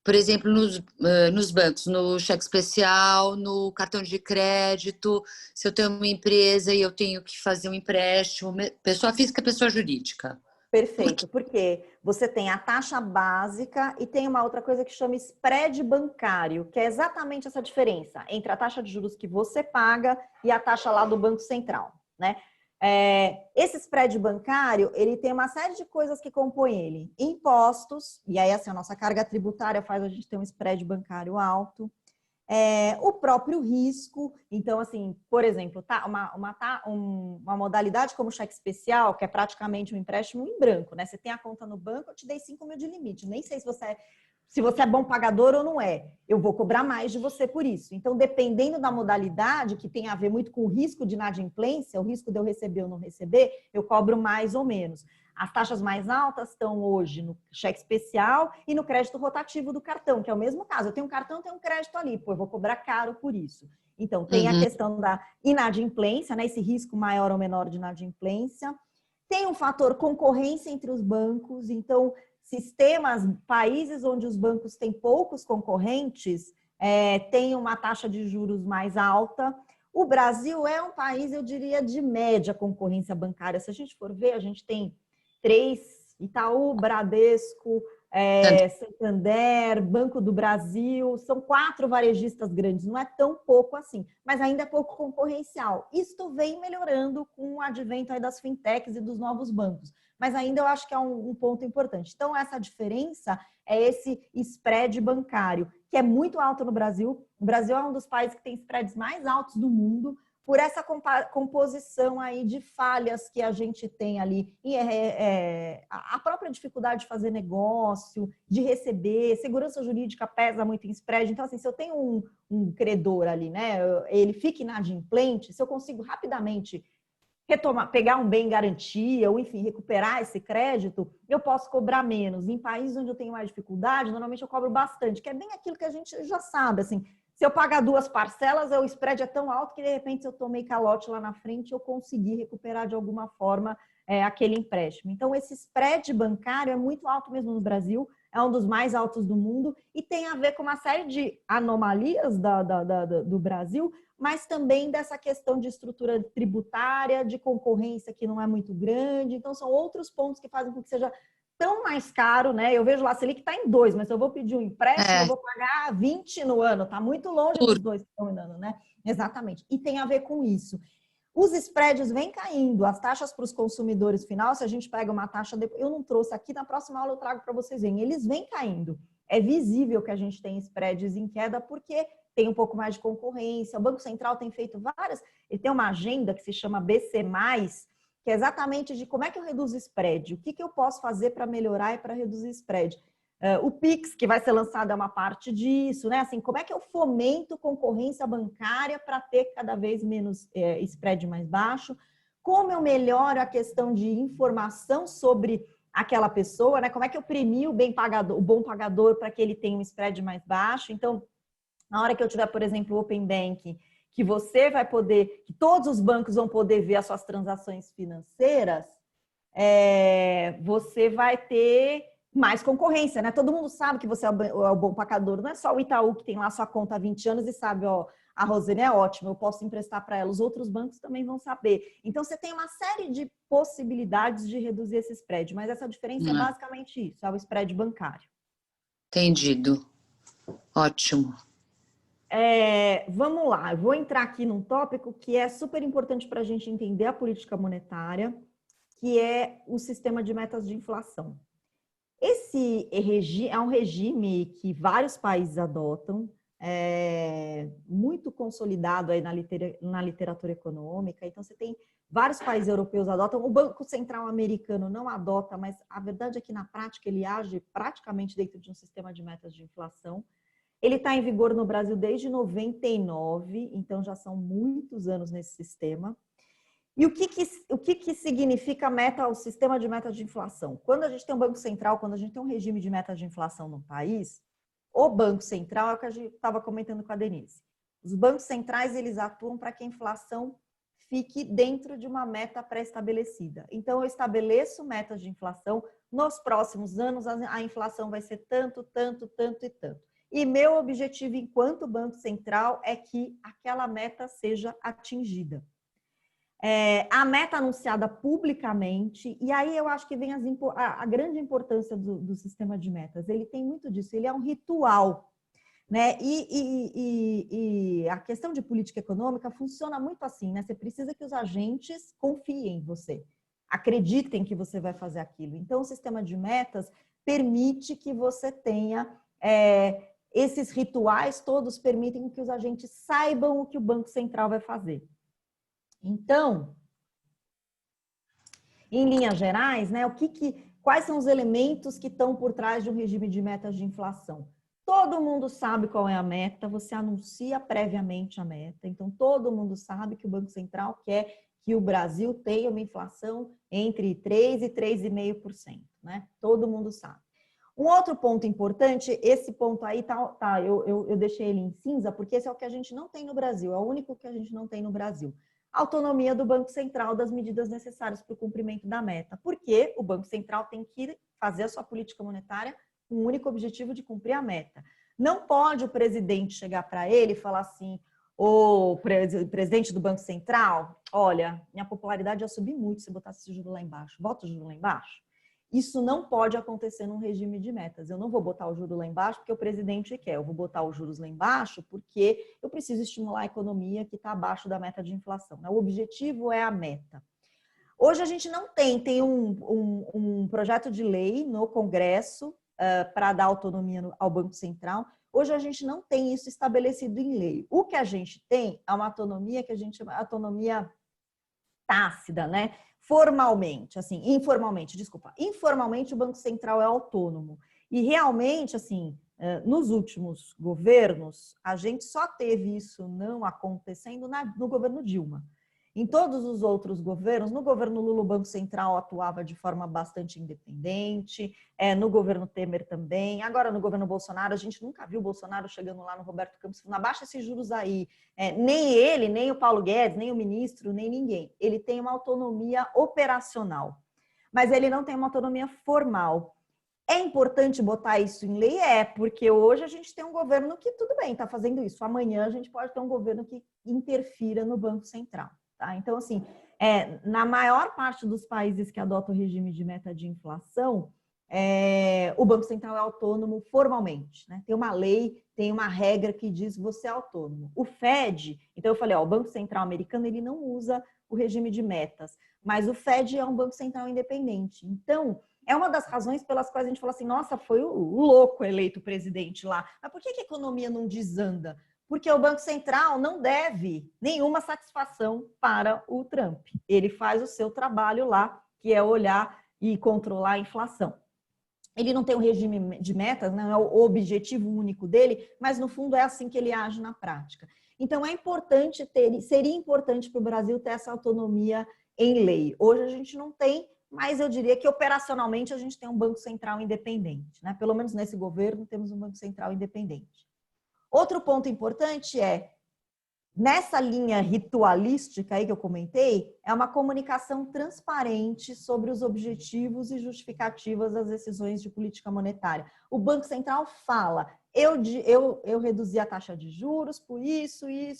por exemplo, nos bancos, no cheque especial, no cartão de crédito, se eu tenho uma empresa e eu tenho que fazer um empréstimo, pessoa física, pessoa jurídica. Perfeito, porque você tem a taxa básica e tem uma outra coisa que chama spread bancário, que é exatamente essa diferença entre a taxa de juros que você paga e a taxa lá do Banco Central, né? Esse spread bancário, ele tem uma série de coisas que compõem ele. Impostos, e aí assim, a nossa carga tributária faz a gente ter um spread bancário alto. O próprio risco, então assim, por exemplo, uma modalidade como cheque especial, que é praticamente um empréstimo em branco, né? Você tem a conta no banco, eu te dei 5 mil de limite, nem sei se você é bom pagador ou não é, eu vou cobrar mais de você por isso. Então, dependendo da modalidade, que tem a ver muito com o risco de inadimplência, o risco de eu receber ou não receber, eu cobro mais ou menos. As taxas mais altas estão hoje no cheque especial e no crédito rotativo do cartão, que é o mesmo caso. Eu tenho um cartão, tenho um crédito ali, eu vou cobrar caro por isso. Então, tem a questão da inadimplência, né? Esse risco maior ou menor de inadimplência. Tem um fator concorrência entre os bancos, então países onde os bancos têm poucos concorrentes, têm uma taxa de juros mais alta. O Brasil é um país, eu diria, de média concorrência bancária. Se a gente for ver, a gente tem 3, Itaú, Bradesco, Santander, Banco do Brasil, são 4 varejistas grandes, não é tão pouco assim, mas ainda é pouco concorrencial. Isto vem melhorando com o advento aí das fintechs e dos novos bancos, mas ainda eu acho que é um ponto importante. Então, essa diferença é esse spread bancário, que é muito alto no Brasil. O Brasil é um dos países que tem spreads mais altos do mundo, por essa composição aí de falhas que a gente tem ali, a própria dificuldade de fazer negócio, de receber, segurança jurídica pesa muito em spread. Então, assim, se eu tenho um credor ali, né, ele fica inadimplente, se eu consigo rapidamente pegar um bem em garantia, ou enfim, recuperar esse crédito, eu posso cobrar menos. Em países onde eu tenho mais dificuldade, normalmente eu cobro bastante, que é bem aquilo que a gente já sabe, assim, se eu pagar 2 parcelas, o spread é tão alto que, de repente, se eu tomei calote lá na frente, eu consegui recuperar de alguma forma aquele empréstimo. Então, esse spread bancário é muito alto mesmo no Brasil, é um dos mais altos do mundo e tem a ver com uma série de anomalias do Brasil, mas também dessa questão de estrutura tributária, de concorrência que não é muito grande. Então, são outros pontos que fazem com que seja tão mais caro, né? Eu vejo lá, a Selic está em 2, mas se eu vou pedir um empréstimo, eu vou pagar 20 no ano. Está muito longe dos 2 que estão dando, né? Exatamente. E tem a ver com isso. Os spreads vêm caindo, as taxas para os consumidores final, se a gente pega uma taxa, eu não trouxe aqui, na próxima aula eu trago para vocês verem, eles vêm caindo. É visível que a gente tem spreads em queda porque tem um pouco mais de concorrência. O Banco Central tem feito ele tem uma agenda que se chama BC+, que é exatamente de como é que eu reduzo spread, o que eu posso fazer para melhorar e para reduzir spread. O Pix, que vai ser lançado, é uma parte disso, né? Assim, como é que eu fomento concorrência bancária para ter cada vez menos spread mais baixo? Como eu melhoro a questão de informação sobre aquela pessoa, né? Como é que eu premio o bom pagador para que ele tenha um spread mais baixo? Então, na hora que eu tiver, por exemplo, o Open Banking, que você vai poder, que todos os bancos vão poder ver as suas transações financeiras, você vai ter mais concorrência, né? Todo mundo sabe que você é o bom pagador, não é só o Itaú que tem lá sua conta há 20 anos e sabe, ó, a Rosane é ótima, eu posso emprestar para ela, os outros bancos também vão saber. Então, você tem uma série de possibilidades de reduzir esse spread, mas essa diferença é basicamente isso, é o spread bancário. Entendido. Ótimo. Vamos lá, eu vou entrar aqui num tópico que é super importante para a gente entender a política monetária, que é o sistema de metas de inflação. Esse é um regime que vários países adotam, muito consolidado aí na literatura econômica. Então, você tem vários países europeus adotam, o Banco Central americano não adota, mas a verdade é que na prática ele age praticamente dentro de um sistema de metas de inflação. Ele está em vigor no Brasil desde 99, então já são muitos anos nesse sistema. E o que significa o sistema de metas de inflação? Quando a gente tem um Banco Central, quando a gente tem um regime de metas de inflação no país, o Banco Central é o que a gente estava comentando com a Denise. Os bancos centrais, eles atuam para que a inflação fique dentro de uma meta pré-estabelecida. Então, eu estabeleço metas de inflação. Nos próximos anos, a inflação vai ser tanto, tanto, tanto e tanto. E meu objetivo, enquanto Banco Central, é que aquela meta seja atingida. A meta anunciada publicamente, e aí eu acho que vem a grande importância do sistema de metas. Ele tem muito disso, ele é um ritual, né? E a questão de política econômica funciona muito assim, né? Você precisa que os agentes confiem em você, acreditem que você vai fazer aquilo. Então, o sistema de metas permite que você tenha esses rituais todos, permitem que os agentes saibam o que o Banco Central vai fazer. Então, em linhas gerais, né, quais são os elementos que estão por trás de um regime de metas de inflação? Todo mundo sabe qual é a meta, você anuncia previamente a meta, então todo mundo sabe que o Banco Central quer que o Brasil tenha uma inflação entre 3% e 3,5%, né? Todo mundo sabe. Um outro ponto importante, esse ponto aí, eu deixei ele em cinza, porque esse é o que a gente não tem no Brasil, é o único que a gente não tem no Brasil. Autonomia do Banco Central das medidas necessárias para o cumprimento da meta. Porque o Banco Central tem que fazer a sua política monetária com o único objetivo de cumprir a meta. Não pode o presidente chegar para ele e falar assim, ô presidente do Banco Central, olha, minha popularidade já subiu muito se botar esse juro lá embaixo. Bota o juro lá embaixo. Isso não pode acontecer num regime de metas. Eu não vou botar o juro lá embaixo porque o presidente quer. Eu vou botar os juros lá embaixo porque eu preciso estimular a economia que está abaixo da meta de inflação. O objetivo é a meta. Hoje a gente não tem um projeto de lei no Congresso para dar autonomia ao Banco Central. Hoje a gente não tem isso estabelecido em lei. O que a gente tem é uma autonomia que a gente chama de autonomia tácita, né? Formalmente, assim, informalmente o Banco Central é autônomo. E realmente, assim, nos últimos governos, a gente só teve isso não acontecendo no governo Dilma. Em todos os outros governos, no governo Lula, o Banco Central atuava de forma bastante independente, no governo Temer também, agora no governo Bolsonaro, a gente nunca viu o Bolsonaro chegando lá no Roberto Campos falando, abaixa esses juros aí. Nem ele, nem o Paulo Guedes, nem o ministro, nem ninguém. Ele tem uma autonomia operacional, mas ele não tem uma autonomia formal. É importante botar isso em lei? Porque hoje a gente tem um governo que, tudo bem, está fazendo isso. Amanhã a gente pode ter um governo que interfira no Banco Central. Tá? Então, assim, na maior parte dos países que adotam o regime de meta de inflação, o Banco Central é autônomo formalmente. Né? Tem uma lei, tem uma regra que diz que você é autônomo. O Fed, então eu falei, o Banco Central americano ele não usa o regime de metas, mas o Fed é um Banco Central independente. Então, é uma das razões pelas quais a gente fala assim, nossa, foi o louco eleito presidente lá. Mas por que a economia não desanda? Porque o Banco Central não deve nenhuma satisfação para o Trump. Ele faz o seu trabalho lá, que é olhar e controlar a inflação. Ele não tem um regime de metas, não é o objetivo único dele, mas no fundo é assim que ele age na prática. Então é importante seria importante para o Brasil ter essa autonomia em lei. Hoje a gente não tem, mas eu diria que operacionalmente a gente tem um Banco Central independente. Né? Pelo menos nesse governo temos um Banco Central independente. Outro ponto importante nessa linha ritualística aí que eu comentei, é uma comunicação transparente sobre os objetivos e justificativas das decisões de política monetária. O Banco Central fala, eu reduzi a taxa de juros por isso e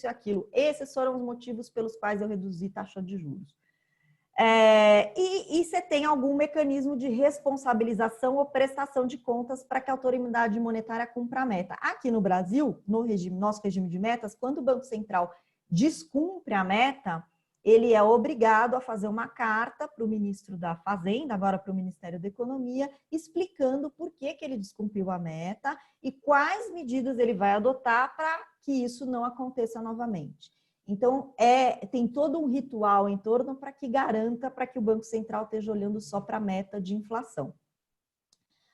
aquilo. Esses foram os motivos pelos quais eu reduzi a taxa de juros. E você tem algum mecanismo de responsabilização ou prestação de contas para que a autoridade monetária cumpra a meta. Aqui no Brasil, no nosso regime de metas, quando o Banco Central descumpre a meta, ele é obrigado a fazer uma carta para o ministro da Fazenda, agora para o Ministério da Economia, explicando por que ele descumpriu a meta e quais medidas ele vai adotar para que isso não aconteça novamente. Então, tem todo um ritual em torno para que garanta para que o Banco Central esteja olhando só para a meta de inflação.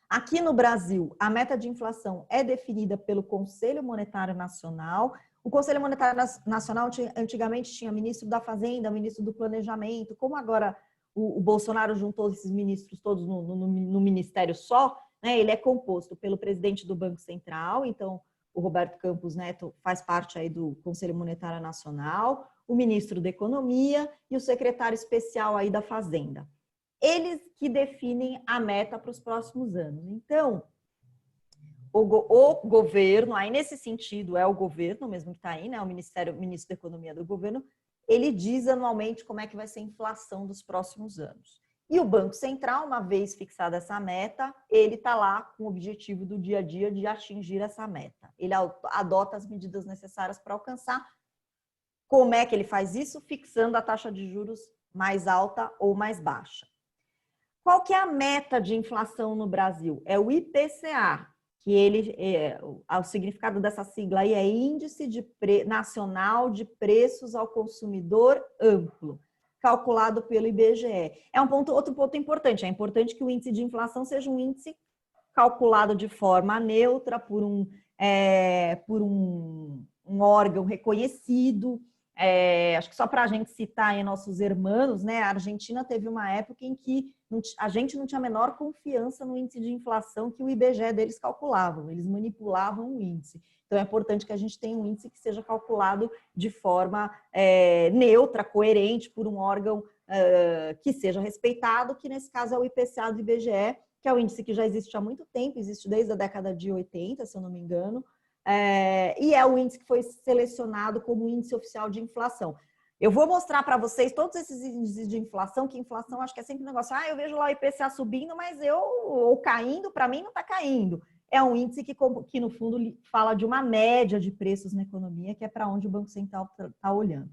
Aqui no Brasil, a meta de inflação é definida pelo Conselho Monetário Nacional. O Conselho Monetário Nacional antigamente tinha ministro da Fazenda, ministro do Planejamento. Como agora o Bolsonaro juntou esses ministros todos no ministério só, né, ele é composto pelo presidente do Banco Central, então o Roberto Campos Neto faz parte aí do Conselho Monetário Nacional, o ministro da Economia e o secretário especial aí da Fazenda. Eles que definem a meta para os próximos anos. Então, o governo, aí nesse sentido é o governo mesmo que está aí, né? O ministro da Economia do governo, ele diz anualmente como é que vai ser a inflação dos próximos anos. E o Banco Central, uma vez fixada essa meta, ele está lá com o objetivo do dia a dia de atingir essa meta. Ele adota as medidas necessárias para alcançar. Como é que ele faz isso? Fixando a taxa de juros mais alta ou mais baixa. Qual que é a meta de inflação no Brasil? É o IPCA, que o significado dessa sigla aí é Índice Nacional de Preços ao Consumidor Amplo, calculado pelo IBGE. Outro ponto importante, é importante que o índice de inflação seja um índice calculado de forma neutra por um órgão reconhecido. Acho que só para a gente citar aí nossos irmãos, né? A Argentina teve uma época em que a gente não tinha a menor confiança no índice de inflação que o IBGE deles calculavam, eles manipulavam o índice. Então é importante que a gente tenha um índice que seja calculado de forma neutra, coerente, por um órgão que seja respeitado, que nesse caso é o IPCA do IBGE, que é o índice que já existe há muito tempo, existe desde a década de 80, se eu não me engano, e é o índice que foi selecionado como índice oficial de inflação. Eu vou mostrar para vocês todos esses índices de inflação, que inflação acho que é sempre um negócio, eu vejo lá o IPCA subindo, mas ou caindo, para mim não está caindo. É um índice que, no fundo, fala de uma média de preços na economia, que é para onde o Banco Central está olhando.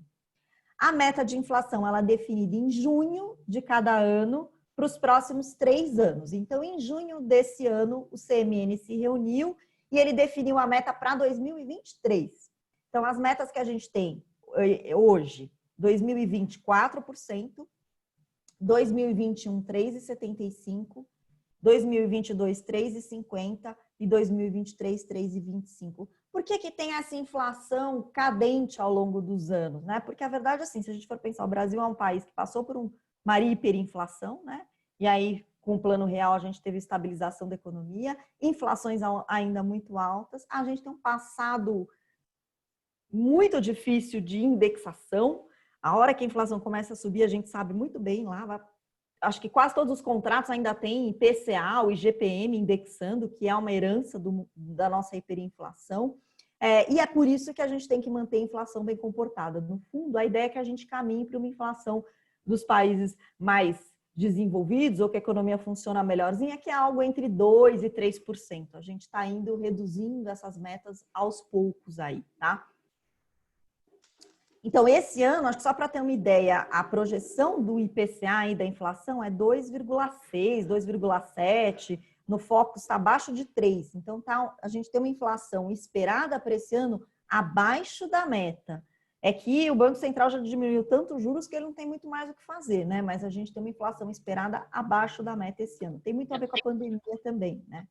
A meta de inflação, ela é definida em junho de cada ano para os próximos 3 anos. Então, em junho desse ano, o CMN se reuniu e ele definiu a meta para 2023. Então, as metas que a gente tem hoje, 2020, 4%, 2021, 3,75%, 2022, 3,50% e 2023, 3,25%. Por que tem essa inflação cadente ao longo dos anos, né? Porque a verdade é assim, se a gente for pensar, o Brasil é um país que passou por uma hiperinflação, né? E aí, com o Plano Real, a gente teve estabilização da economia, inflações ainda muito altas, a gente tem um passado muito difícil de indexação. A hora que a inflação começa a subir, a gente sabe muito bem lá, acho que quase todos os contratos ainda têm IPCA ou IGPM indexando, que é uma herança da nossa hiperinflação. E é por isso que a gente tem que manter a inflação bem comportada. No fundo, a ideia é que a gente caminhe para uma inflação dos países mais desenvolvidos ou que a economia funciona melhorzinha, que é algo entre 2% e 3%. A gente está indo reduzindo essas metas aos poucos aí, tá? Então, esse ano, acho que só para ter uma ideia, a projeção do IPCA e da inflação é 2,6%, 2,7%, no Focus está abaixo de 3%. Então, a gente tem uma inflação esperada para esse ano abaixo da meta. É que o Banco Central já diminuiu tanto os juros que ele não tem muito mais o que fazer, né? Mas a gente tem uma inflação esperada abaixo da meta esse ano. Tem muito a ver com a pandemia também, né?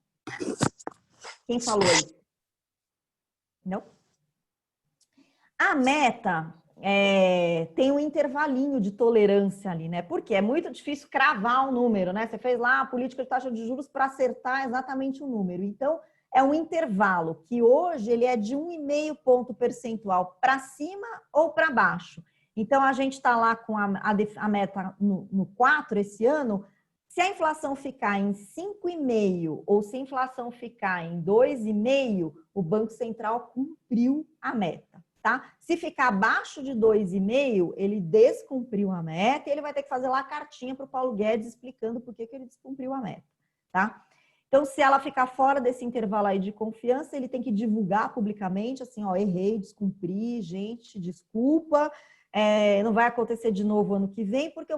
Quem falou aí? Não? A meta tem um intervalinho de tolerância ali, né? Porque é muito difícil cravar um número, né? Você fez lá a política de taxa de juros para acertar exatamente o número. Então, é um intervalo que hoje ele é de 1,5 ponto percentual para cima ou para baixo. Então, a gente está lá com a meta no 4 esse ano. Se a inflação ficar em 5,5 ou se a inflação ficar em 2,5, o Banco Central cumpriu a meta. Tá? Se ficar abaixo de 2,5, ele descumpriu a meta e ele vai ter que fazer lá a cartinha para o Paulo Guedes explicando por que ele descumpriu a meta. Tá? Então, se ela ficar fora desse intervalo aí de confiança, ele tem que divulgar publicamente, assim, ó, errei, descumpri, gente, desculpa, não vai acontecer de novo ano que vem, porque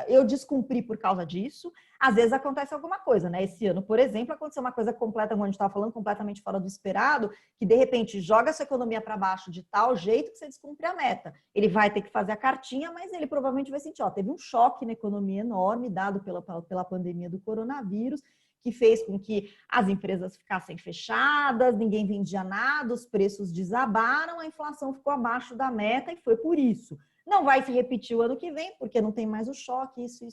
eu descumpri por causa disso. Às vezes acontece alguma coisa, né? Esse ano, por exemplo, aconteceu uma coisa completa, como a gente estava falando, completamente fora do esperado, que de repente joga a sua economia para baixo de tal jeito que você descumpre a meta. Ele vai ter que fazer a cartinha, mas ele provavelmente vai sentir, teve um choque na economia enorme, dado pela pandemia do coronavírus, que fez com que as empresas ficassem fechadas, ninguém vendia nada, os preços desabaram, a inflação ficou abaixo da meta e foi por isso. Não vai se repetir o ano que vem, porque não tem mais o choque, isso.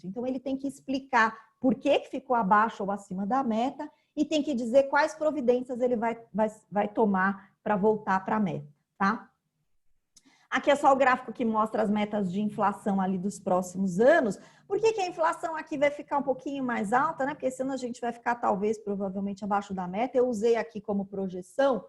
Então, ele tem que explicar por que ficou abaixo ou acima da meta e tem que dizer quais providências ele vai tomar para voltar para a meta, tá? Aqui é só o gráfico que mostra as metas de inflação ali dos próximos anos. Por que a inflação aqui vai ficar um pouquinho mais alta, né? Porque esse ano a gente vai ficar, talvez, provavelmente abaixo da meta. Eu usei aqui como projeção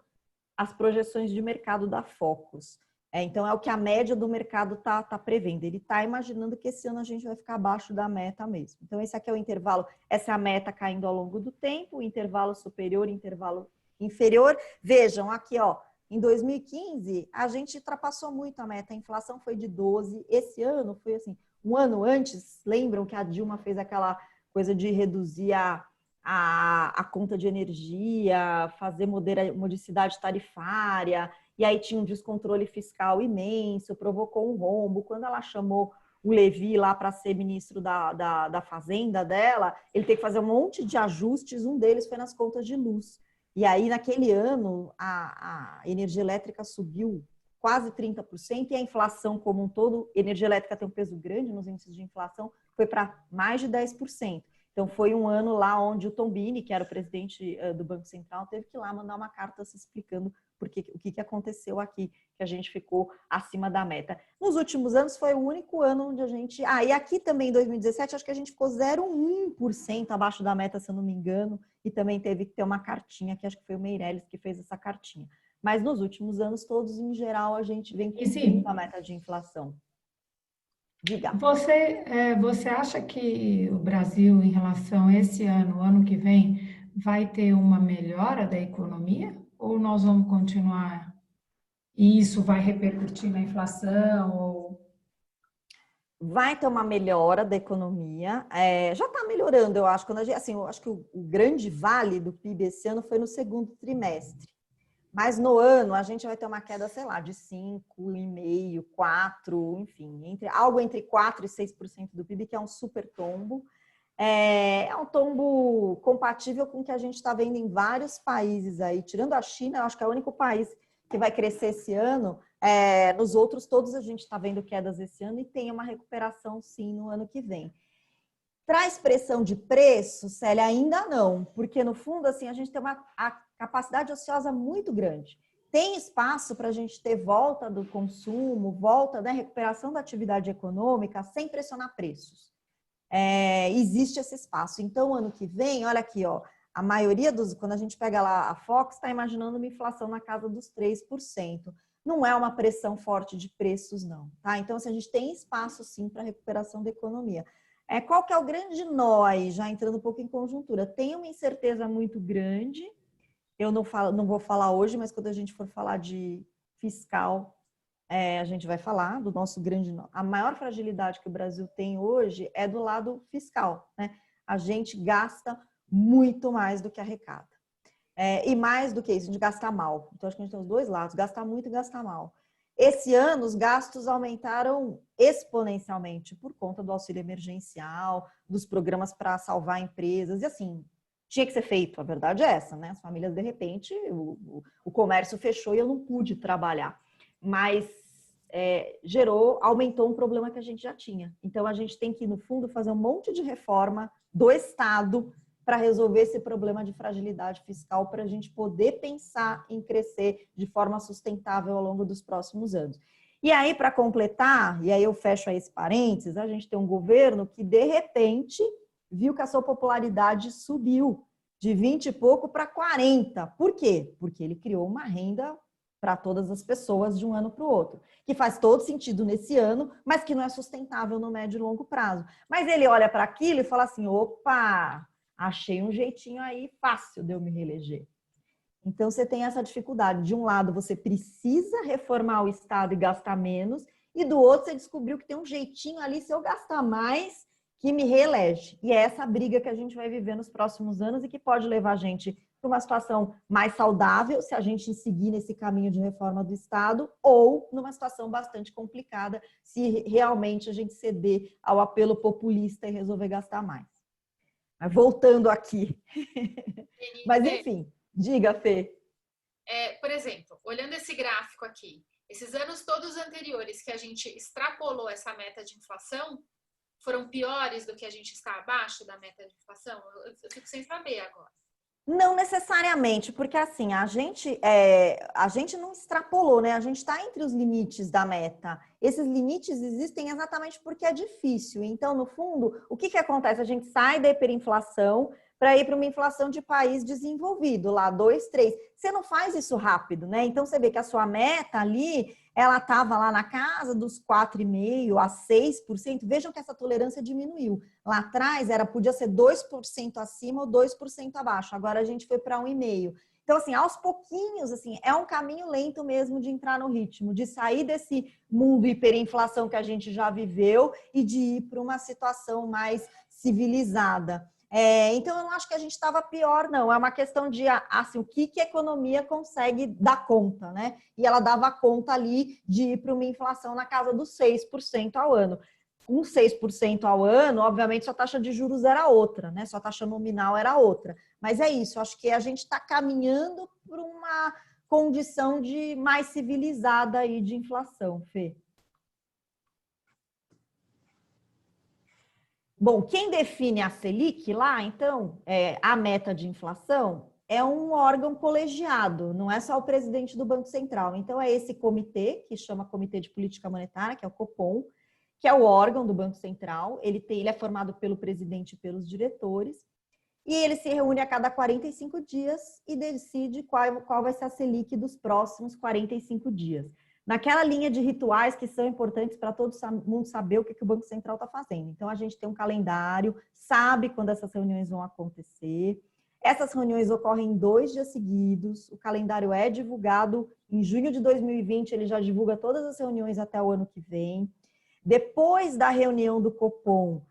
as projeções de mercado da Focus. Então, é o que a média do mercado tá prevendo. Ele está imaginando que esse ano a gente vai ficar abaixo da meta mesmo. Então, esse aqui é o intervalo, essa é a meta caindo ao longo do tempo, o intervalo superior, intervalo inferior. Vejam, aqui, ó. Em 2015, a gente ultrapassou muito a meta, a inflação foi de 12%. Esse ano foi assim, um ano antes, lembram que a Dilma fez aquela coisa de reduzir a conta de energia, fazer modicidade tarifária, e aí tinha um descontrole fiscal imenso, provocou um rombo. Quando ela chamou o Levi lá para ser ministro da Fazenda dela, ele teve que fazer um monte de ajustes, um deles foi nas contas de luz. E aí, naquele ano, a energia elétrica subiu quase 30% e a inflação como um todo, energia elétrica tem um peso grande nos índices de inflação, foi para mais de 10%. Então, foi um ano lá onde o Tombini, que era o presidente do Banco Central, teve que ir lá mandar uma carta se explicando o que aconteceu aqui, que a gente ficou acima da meta. Nos últimos anos, foi o único ano onde a gente... e aqui também, em 2017, acho que a gente ficou 0,1% abaixo da meta, se eu não me engano, e também teve que ter uma cartinha, que acho que foi o Meirelles que fez essa cartinha. Mas nos últimos anos, todos, em geral, a gente vem cumprindo a meta de inflação. Diga. Você acha que o Brasil, em relação a esse ano, ano que vem, vai ter uma melhora da economia? Ou nós vamos continuar e isso vai repercutir na inflação? Vai ter uma melhora da economia. Já está melhorando, eu acho. Eu acho que o grande vale do PIB esse ano foi no segundo trimestre. Mas no ano a gente vai ter uma queda, sei lá, de 5,5%, 4%, enfim, algo entre 4% e 6% do PIB, que é um super tombo. É um tombo compatível com o que a gente está vendo em vários países aí. Tirando a China, eu acho que é o único país que vai crescer esse ano. Nos outros, todos a gente está vendo quedas esse ano e tem uma recuperação, sim, no ano que vem. Traz pressão de preço, Célia? Ainda não, porque no fundo, assim, a gente tem a capacidade ociosa muito grande. Tem espaço para a gente ter volta do consumo, volta da recuperação da atividade econômica sem pressionar preços. Existe esse espaço. Então, ano que vem, olha aqui, ó, a maioria quando a gente pega lá a Fox, está imaginando uma inflação na casa dos 3%. Não é uma pressão forte de preços, não. Tá? Então, assim, a gente tem espaço, sim, para recuperação da economia. Qual que é o grande nó aí, já entrando um pouco em conjuntura? Tem uma incerteza muito grande, eu não vou falar hoje, mas quando a gente for falar de fiscal, a gente vai falar do nosso grande nó. A maior fragilidade que o Brasil tem hoje é do lado fiscal, né? A gente gasta muito mais do que arrecada. E mais do que isso, a gente gasta mal. Então, acho que a gente tem os dois lados, gastar muito e gastar mal. Esse ano, os gastos aumentaram exponencialmente por conta do auxílio emergencial, dos programas para salvar empresas, e assim, tinha que ser feito, a verdade é essa, né? As famílias, de repente, o comércio fechou e eu não pude trabalhar. Mas aumentou um problema que a gente já tinha. Então, a gente tem que, no fundo, fazer um monte de reforma do Estado para resolver esse problema de fragilidade fiscal, para a gente poder pensar em crescer de forma sustentável ao longo dos próximos anos. E aí, para completar, e aí eu fecho aí esse parênteses, a gente tem um governo que, de repente, viu que a sua popularidade subiu de 20 e pouco para 40. Por quê? Porque ele criou uma renda para todas as pessoas de um ano para o outro, que faz todo sentido nesse ano, mas que não é sustentável no médio e longo prazo. Mas ele olha para aquilo e fala assim, opa, achei um jeitinho aí fácil de eu me reeleger. Então, você tem essa dificuldade. De um lado, você precisa reformar o Estado e gastar menos, e do outro você descobriu que tem um jeitinho ali, se eu gastar mais, que me reelege. E é essa briga que a gente vai viver nos próximos anos e que pode levar a gente para uma situação mais saudável, se a gente seguir nesse caminho de reforma do Estado, ou numa situação bastante complicada, se realmente a gente ceder ao apelo populista e resolver gastar mais. Mas voltando aqui. Mas, enfim, diga, Fê. Por exemplo, olhando esse gráfico aqui, esses anos todos anteriores que a gente extrapolou essa meta de inflação, foram piores do que a gente está abaixo da meta de inflação? Eu fico sem saber agora. Não necessariamente, porque assim, a gente não extrapolou, né? A gente está entre os limites da meta. Esses limites existem exatamente porque é difícil. Então, no fundo, o que acontece? A gente sai da hiperinflação para ir para uma inflação de país desenvolvido, lá 2, 3. Você não faz isso rápido, né? Então, você vê que a sua meta ali, ela estava lá na casa dos 4,5% a 6%. Vejam que essa tolerância diminuiu. Lá atrás, podia ser 2% acima ou 2% abaixo. Agora, a gente foi para 1,5%. Então, assim, aos pouquinhos, assim, é um caminho lento mesmo de entrar no ritmo, de sair desse mundo hiperinflação que a gente já viveu e de ir para uma situação mais civilizada. Então, eu não acho que a gente estava pior, não. É uma questão de assim, o que a economia consegue dar conta, né? E ela dava conta ali de ir para uma inflação na casa dos 6% ao ano. Com 6% ao ano, obviamente, sua taxa de juros era outra, né? Sua taxa nominal era outra. Mas é isso, acho que a gente está caminhando para uma condição de mais civilizada aí de inflação, Fê. Bom, quem define a Selic lá, então, a meta de inflação, é um órgão colegiado, não é só o presidente do Banco Central. Então, é esse comitê, que chama Comitê de Política Monetária, que é o Copom, que é o órgão do Banco Central. Ele é formado pelo presidente e pelos diretores, e ele se reúne a cada 45 dias e decide qual vai ser a Selic dos próximos 45 dias. Naquela linha de rituais que são importantes para todo mundo saber o que o Banco Central está fazendo. Então, a gente tem um calendário, sabe quando essas reuniões vão acontecer. Essas reuniões ocorrem em 2 dias seguidos. O calendário é divulgado em junho de 2020, ele já divulga todas as reuniões até o ano que vem. Depois da reunião do Copom,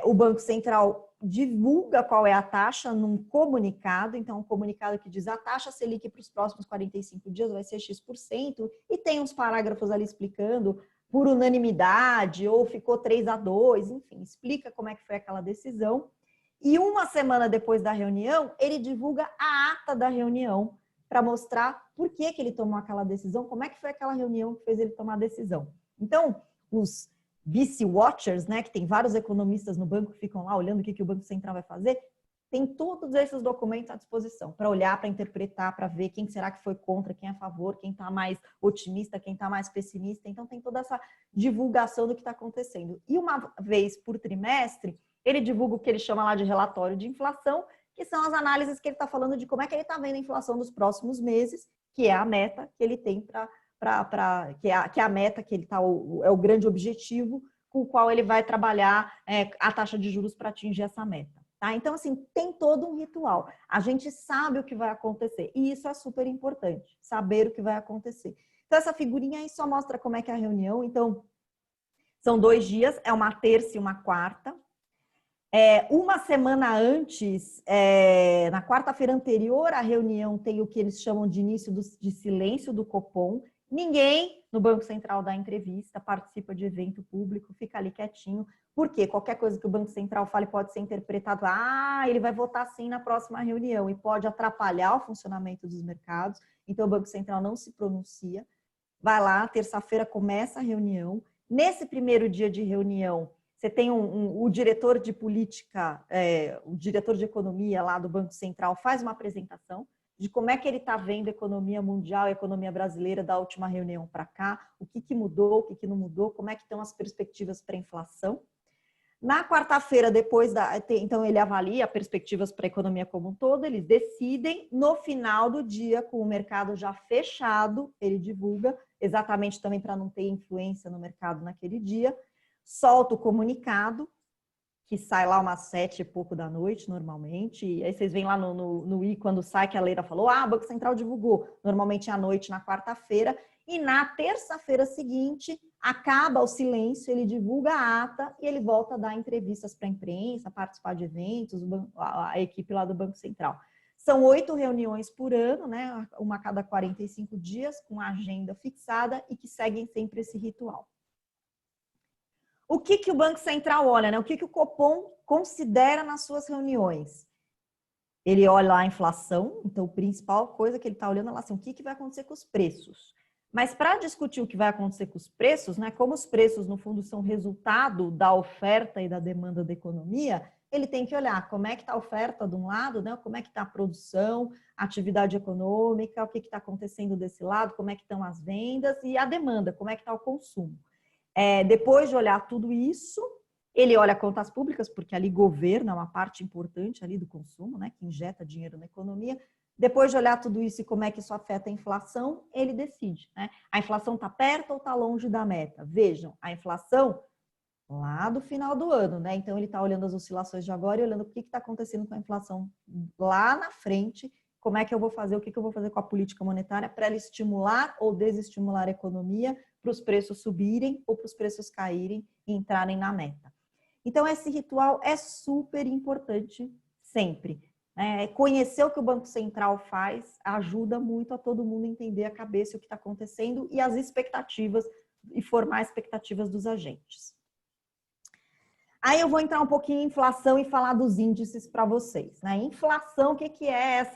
o Banco Central divulga qual é a taxa num comunicado, então um comunicado que diz a taxa Selic para os próximos 45 dias vai ser X%, e tem uns parágrafos ali explicando por unanimidade, ou ficou 3-2, enfim, explica como é que foi aquela decisão. E uma semana depois da reunião, ele divulga a ata da reunião para mostrar por que ele tomou aquela decisão, como é que foi aquela reunião que fez ele tomar a decisão. Então, os BC Watchers, né, que tem vários economistas no banco que ficam lá olhando o que o Banco Central vai fazer, tem todos esses documentos à disposição para olhar, para interpretar, para ver quem será que foi contra, quem é a favor, quem está mais otimista, quem está mais pessimista. Então, tem toda essa divulgação do que está acontecendo. E uma vez por trimestre, ele divulga o que ele chama lá de relatório de inflação, que são as análises que ele está falando de como é que ele está vendo a inflação dos próximos meses, que é a meta que ele tem que é a meta que ele está, é o grande objetivo com o qual ele vai trabalhar a taxa de juros para atingir essa meta. Tá? Então, assim, tem todo um ritual. A gente sabe o que vai acontecer. E isso é super importante, saber o que vai acontecer. Então, essa figurinha aí só mostra como é que é a reunião. Então, são 2 dias, é uma terça e uma quarta. Uma semana antes, na quarta-feira anterior à reunião, tem o que eles chamam de início de silêncio do Copom. Ninguém no Banco Central dá entrevista, participa de evento público, fica ali quietinho. Por quê? Qualquer coisa que o Banco Central fale pode ser interpretado, ele vai votar sim na próxima reunião, e pode atrapalhar o funcionamento dos mercados. Então, o Banco Central não se pronuncia. Vai lá, terça-feira começa a reunião. Nesse primeiro dia de reunião, você tem o diretor de política, o diretor de economia lá do Banco Central faz uma apresentação de como é que ele está vendo a economia mundial e a economia brasileira da última reunião para cá, o que mudou, o que não mudou, como é que estão as perspectivas para a inflação. Na quarta-feira, então ele avalia perspectivas para a economia como um todo, eles decidem, no final do dia, com o mercado já fechado, ele divulga, exatamente também para não ter influência no mercado naquele dia, solta o comunicado, que sai lá umas 7 e pouco da noite, normalmente. E aí vocês veem lá no I, quando sai, que a Leila falou, o Banco Central divulgou. Normalmente à noite, na quarta-feira. E na terça-feira seguinte, acaba o silêncio, ele divulga a ata e ele volta a dar entrevistas para a imprensa, participar de eventos, a equipe lá do Banco Central. São 8 reuniões por ano, né? Uma a cada 45 dias, com agenda fixada e que seguem sempre esse ritual. O que o Banco Central olha, né? O que o Copom considera nas suas reuniões? Ele olha lá a inflação, então a principal coisa que ele está olhando é lá assim, o que vai acontecer com os preços. Mas para discutir o que vai acontecer com os preços, né? Como os preços, no fundo, são resultado da oferta e da demanda da economia, ele tem que olhar como é que está a oferta de um lado, né? Como é que está a produção, a atividade econômica, o que está acontecendo desse lado, como é que estão as vendas e a demanda, como é que está o consumo. Depois de olhar tudo isso, ele olha contas públicas, porque ali governa uma parte importante ali do consumo, né, que injeta dinheiro na economia. Depois de olhar tudo isso e como é que isso afeta a inflação, ele decide, né? A inflação está perto ou está longe da meta? Vejam, a inflação lá do final do ano, né? Então ele está olhando as oscilações de agora e olhando o que está acontecendo com a inflação lá na frente, como é que eu vou fazer, o que eu vou fazer com a política monetária para ela estimular ou desestimular a economia, para os preços subirem ou para os preços caírem e entrarem na meta. Então, esse ritual é super importante sempre. Conhecer o que o Banco Central faz ajuda muito a todo mundo entender a cabeça, o que está acontecendo e as expectativas, e formar expectativas dos agentes. Aí eu vou entrar um pouquinho em inflação e falar dos índices para vocês. Né? Inflação, o que é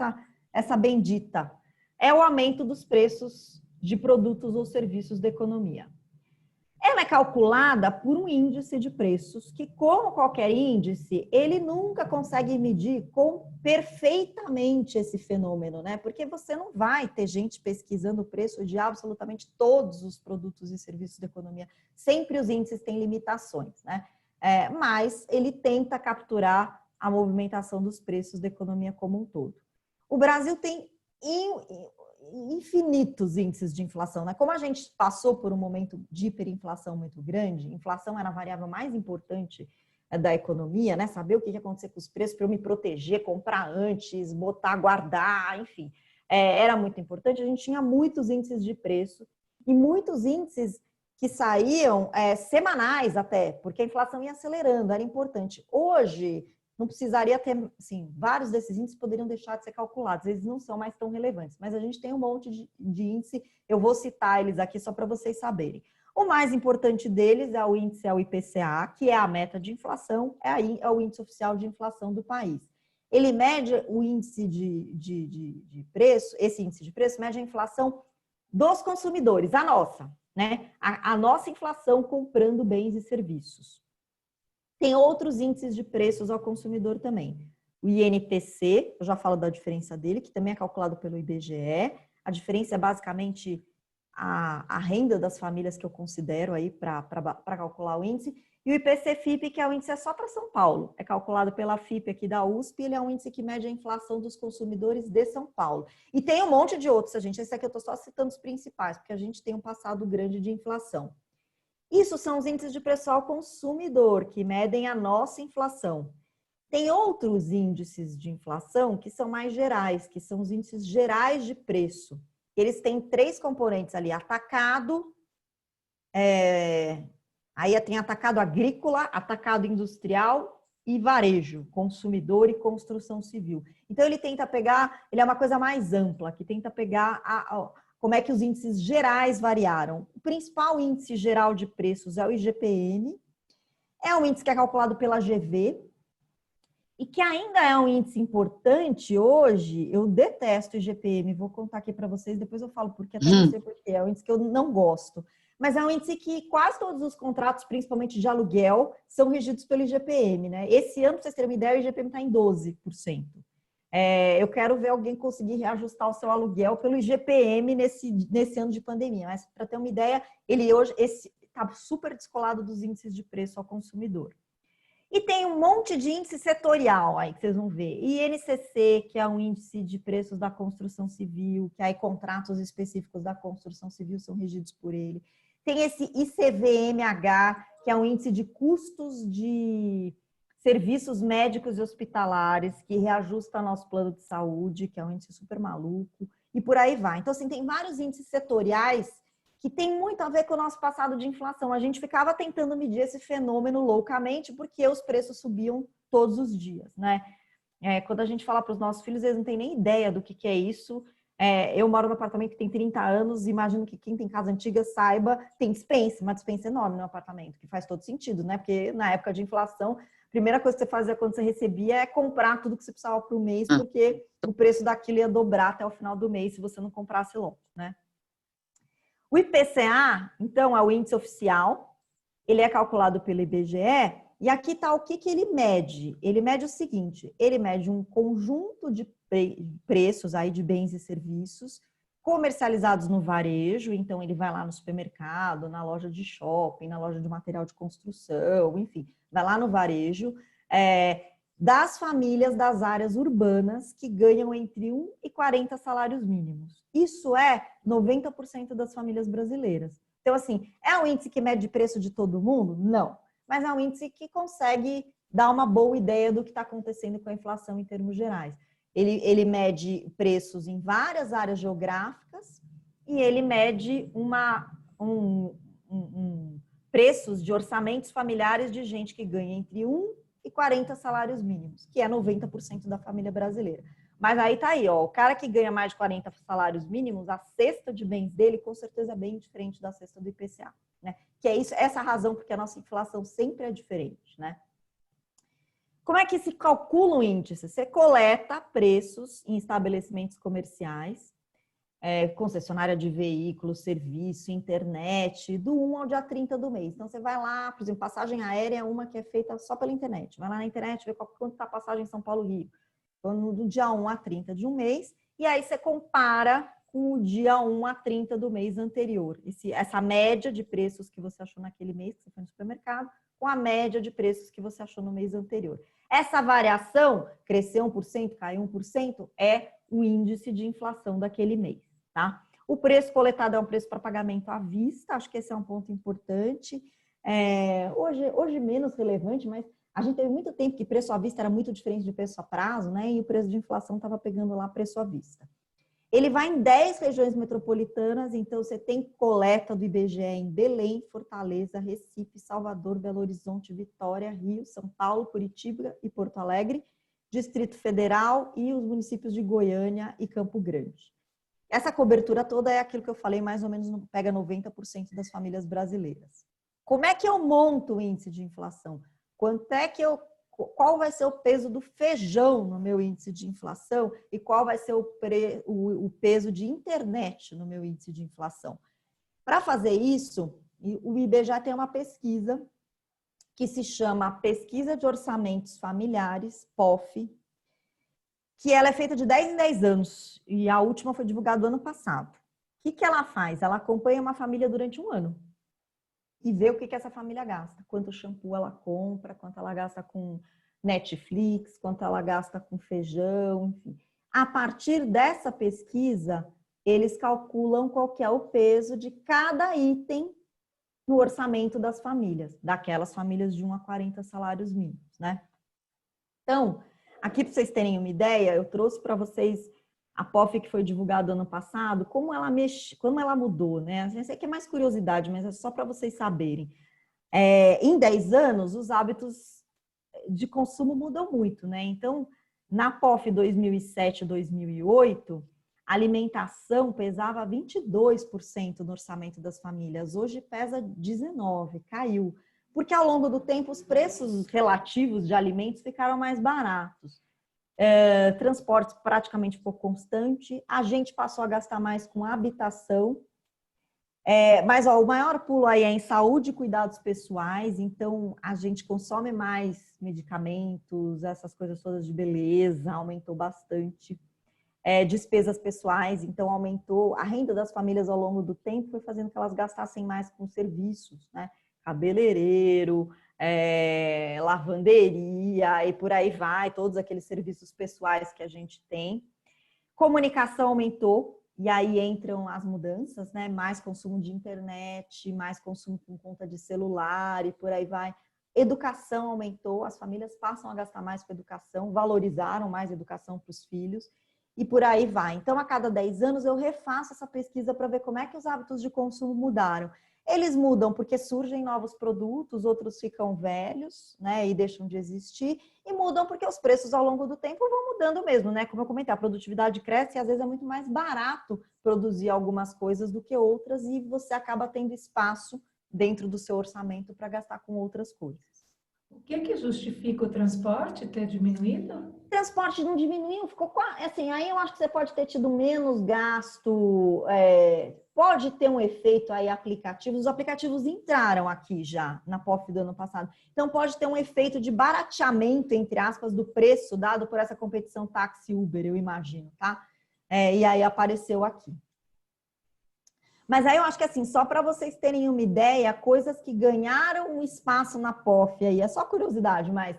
essa bendita? É o aumento dos preços de produtos ou serviços da economia. Ela é calculada por um índice de preços que, como qualquer índice, ele nunca consegue medir perfeitamente esse fenômeno, né? Porque você não vai ter gente pesquisando o preço de absolutamente todos os produtos e serviços da economia. Sempre os índices têm limitações, né? Mas ele tenta capturar a movimentação dos preços da economia como um todo. O Brasil tem infinitos índices de inflação, né? Como a gente passou por um momento de hiperinflação muito grande, inflação era a variável mais importante da economia, né? Saber o que ia acontecer com os preços para eu me proteger, comprar antes, botar, guardar, enfim. Era muito importante, a gente tinha muitos índices de preço e muitos índices que saíam semanais até, porque a inflação ia acelerando, era importante. Hoje, não precisaria ter, assim, vários desses índices poderiam deixar de ser calculados, eles não são mais tão relevantes, mas a gente tem um monte de índice, eu vou citar eles aqui só para vocês saberem. O mais importante deles é o índice, o IPCA, que é a meta de inflação, é o índice oficial de inflação do país. Ele mede o índice de preço, esse índice de preço mede a inflação dos consumidores, a nossa, né? A nossa inflação comprando bens e serviços. Tem outros índices de preços ao consumidor também. O INPC, eu já falo da diferença dele, que também é calculado pelo IBGE. A diferença é basicamente a renda das famílias que eu considero aí para calcular o índice. E o IPC-FIP, que é o índice só para São Paulo. É calculado pela FIP aqui da USP, ele é um índice que mede a inflação dos consumidores de São Paulo. E tem um monte de outros, gente. Esse aqui eu estou só citando os principais, porque a gente tem um passado grande de inflação. Isso são os índices de preço ao consumidor, que medem a nossa inflação. Tem outros índices de inflação que são mais gerais, que são os índices gerais de preço. Eles têm 3 componentes ali, atacado, aí tem atacado agrícola, atacado industrial e varejo, consumidor e construção civil. Então ele tenta pegar, ele é uma coisa mais ampla, que tenta pegar como é que os índices gerais variaram. O principal índice geral de preços é o IGPM, é um índice que é calculado pela GV, e que ainda é um índice importante hoje. Eu detesto o IGPM, vou contar aqui para vocês, depois eu falo porque até não sei porquê, é um índice que eu não gosto. Mas é um índice que quase todos os contratos, principalmente de aluguel, são regidos pelo IGPM, né? Esse ano, para vocês terem uma ideia, o IGPM está em 12%. Eu quero ver alguém conseguir reajustar o seu aluguel pelo IGPM nesse ano de pandemia. Mas, para ter uma ideia, ele hoje está super descolado dos índices de preço ao consumidor. E tem um monte de índice setorial aí que vocês vão ver. INCC, que é um índice de preços da construção civil, que aí contratos específicos da construção civil são regidos por ele. Tem esse ICVMH, que é um índice de custos de serviços médicos e hospitalares, que reajusta nosso plano de saúde, que é um índice super maluco, e por aí vai. Então, assim, tem vários índices setoriais que tem muito a ver com o nosso passado de inflação. A gente ficava tentando medir esse fenômeno loucamente, porque os preços subiam todos os dias, né? Quando a gente fala para os nossos filhos, eles não têm nem ideia do que é isso. Eu moro num apartamento que tem 30 anos, imagino que quem tem casa antiga saiba, tem dispensa, uma dispensa enorme no apartamento, que faz todo sentido, né? Porque na época de inflação, a primeira coisa que você fazia quando você recebia é comprar tudo que você precisava para o mês, porque o preço daquilo ia dobrar até o final do mês se você não comprasse logo, né? O IPCA, então, é o índice oficial, ele é calculado pelo IBGE, e aqui está o que ele mede. Ele mede o seguinte, ele mede um conjunto de preços aí de bens e serviços comercializados no varejo, então ele vai lá no supermercado, na loja de shopping, na loja de material de construção, enfim, vai lá no varejo, das famílias das áreas urbanas que ganham entre 1 e 40 salários mínimos. Isso é 90% das famílias brasileiras. Então, assim, é um índice que mede preço de todo mundo? Não. Mas é um índice que consegue dar uma boa ideia do que está acontecendo com a inflação em termos gerais. Ele mede preços em várias áreas geográficas e ele mede preços de orçamentos familiares de gente que ganha entre 1 e 40 salários mínimos, que é 90% da família brasileira. Mas aí tá aí, ó, o cara que ganha mais de 40 salários mínimos, a cesta de bens dele com certeza é bem diferente da cesta do IPCA, né? Que é isso, essa razão porque a nossa inflação sempre é diferente, né? Como é que se calcula o índice? Você coleta preços em estabelecimentos comerciais, concessionária de veículos, serviço, internet, do 1 ao dia 30 do mês. Então, você vai lá, por exemplo, passagem aérea é uma que é feita só pela internet. Vai lá na internet, vê quanto está a passagem em São Paulo-Rio. Então, do dia 1 a 30 de um mês, e aí você compara com o dia 1 a 30 do mês anterior. Essa média de preços que você achou naquele mês, que você foi no supermercado, com a média de preços que você achou no mês anterior. Essa variação, crescer 1%, cair 1%, é o índice de inflação daquele mês, tá? O preço coletado é um preço para pagamento à vista, acho que esse é um ponto importante. Hoje menos relevante, mas a gente teve muito tempo que preço à vista era muito diferente de preço a prazo, né? E o preço de inflação estava pegando lá preço à vista. Ele vai em 10 regiões metropolitanas, então você tem coleta do IBGE em Belém, Fortaleza, Recife, Salvador, Belo Horizonte, Vitória, Rio, São Paulo, Curitiba e Porto Alegre, Distrito Federal e os municípios de Goiânia e Campo Grande. Essa cobertura toda é aquilo que eu falei, mais ou menos pega 90% das famílias brasileiras. Como é que eu monto o índice de inflação? Qual vai ser o peso do feijão no meu índice de inflação e qual vai ser o peso de internet no meu índice de inflação? Para fazer isso, o IBGE tem uma pesquisa que se chama Pesquisa de Orçamentos Familiares, POF, que ela é feita de 10 em 10 anos e a última foi divulgada no ano passado. O que ela faz? Ela acompanha uma família durante um ano e vê o que essa família gasta, quanto shampoo ela compra, quanto ela gasta com Netflix, quanto ela gasta com feijão, enfim. A partir dessa pesquisa, eles calculam qual que é o peso de cada item no orçamento das famílias, daquelas famílias de 1 a 40 salários mínimos, né? Então, aqui para vocês terem uma ideia, eu trouxe para vocês a POF que foi divulgada ano passado, como ela mudou, né? Eu sei que é mais curiosidade, mas é só para vocês saberem. Em 10 anos, os hábitos de consumo mudam muito, né? Então, na POF 2007-2008, a alimentação pesava 22% no orçamento das famílias. Hoje pesa 19%, caiu. Porque ao longo do tempo os preços relativos de alimentos ficaram mais baratos. Transporte praticamente ficou constante, a gente passou a gastar mais com habitação, mas o maior pulo aí é em saúde e cuidados pessoais, então a gente consome mais medicamentos, essas coisas todas de beleza, aumentou bastante. Despesas pessoais, então aumentou a renda das famílias ao longo do tempo, foi fazendo que elas gastassem mais com serviços, né? Cabeleireiro, lavanderia e por aí vai, todos aqueles serviços pessoais que a gente tem. Comunicação aumentou, e aí entram as mudanças, né? Mais consumo de internet, mais consumo com conta de celular e por aí vai. Educação aumentou, as famílias passam a gastar mais com educação, valorizaram mais a educação para os filhos e por aí vai. Então, a cada 10 anos eu refaço essa pesquisa para ver como é que os hábitos de consumo mudaram. Eles mudam porque surgem novos produtos, outros ficam velhos, né, e deixam de existir, e mudam porque os preços ao longo do tempo vão mudando mesmo, né? Como eu comentei, a produtividade cresce e às vezes é muito mais barato produzir algumas coisas do que outras e você acaba tendo espaço dentro do seu orçamento para gastar com outras coisas. O que justifica o transporte ter diminuído? O transporte não diminuiu, ficou assim, aí eu acho que você pode ter tido menos gasto, pode ter um efeito aí aplicativo, os aplicativos entraram aqui já na POF do ano passado, então pode ter um efeito de barateamento, entre aspas, do preço dado por essa competição táxi-Uber, eu imagino, tá? E aí apareceu aqui. Mas aí eu acho que assim, só para vocês terem uma ideia, coisas que ganharam um espaço na POF aí, é só curiosidade, mas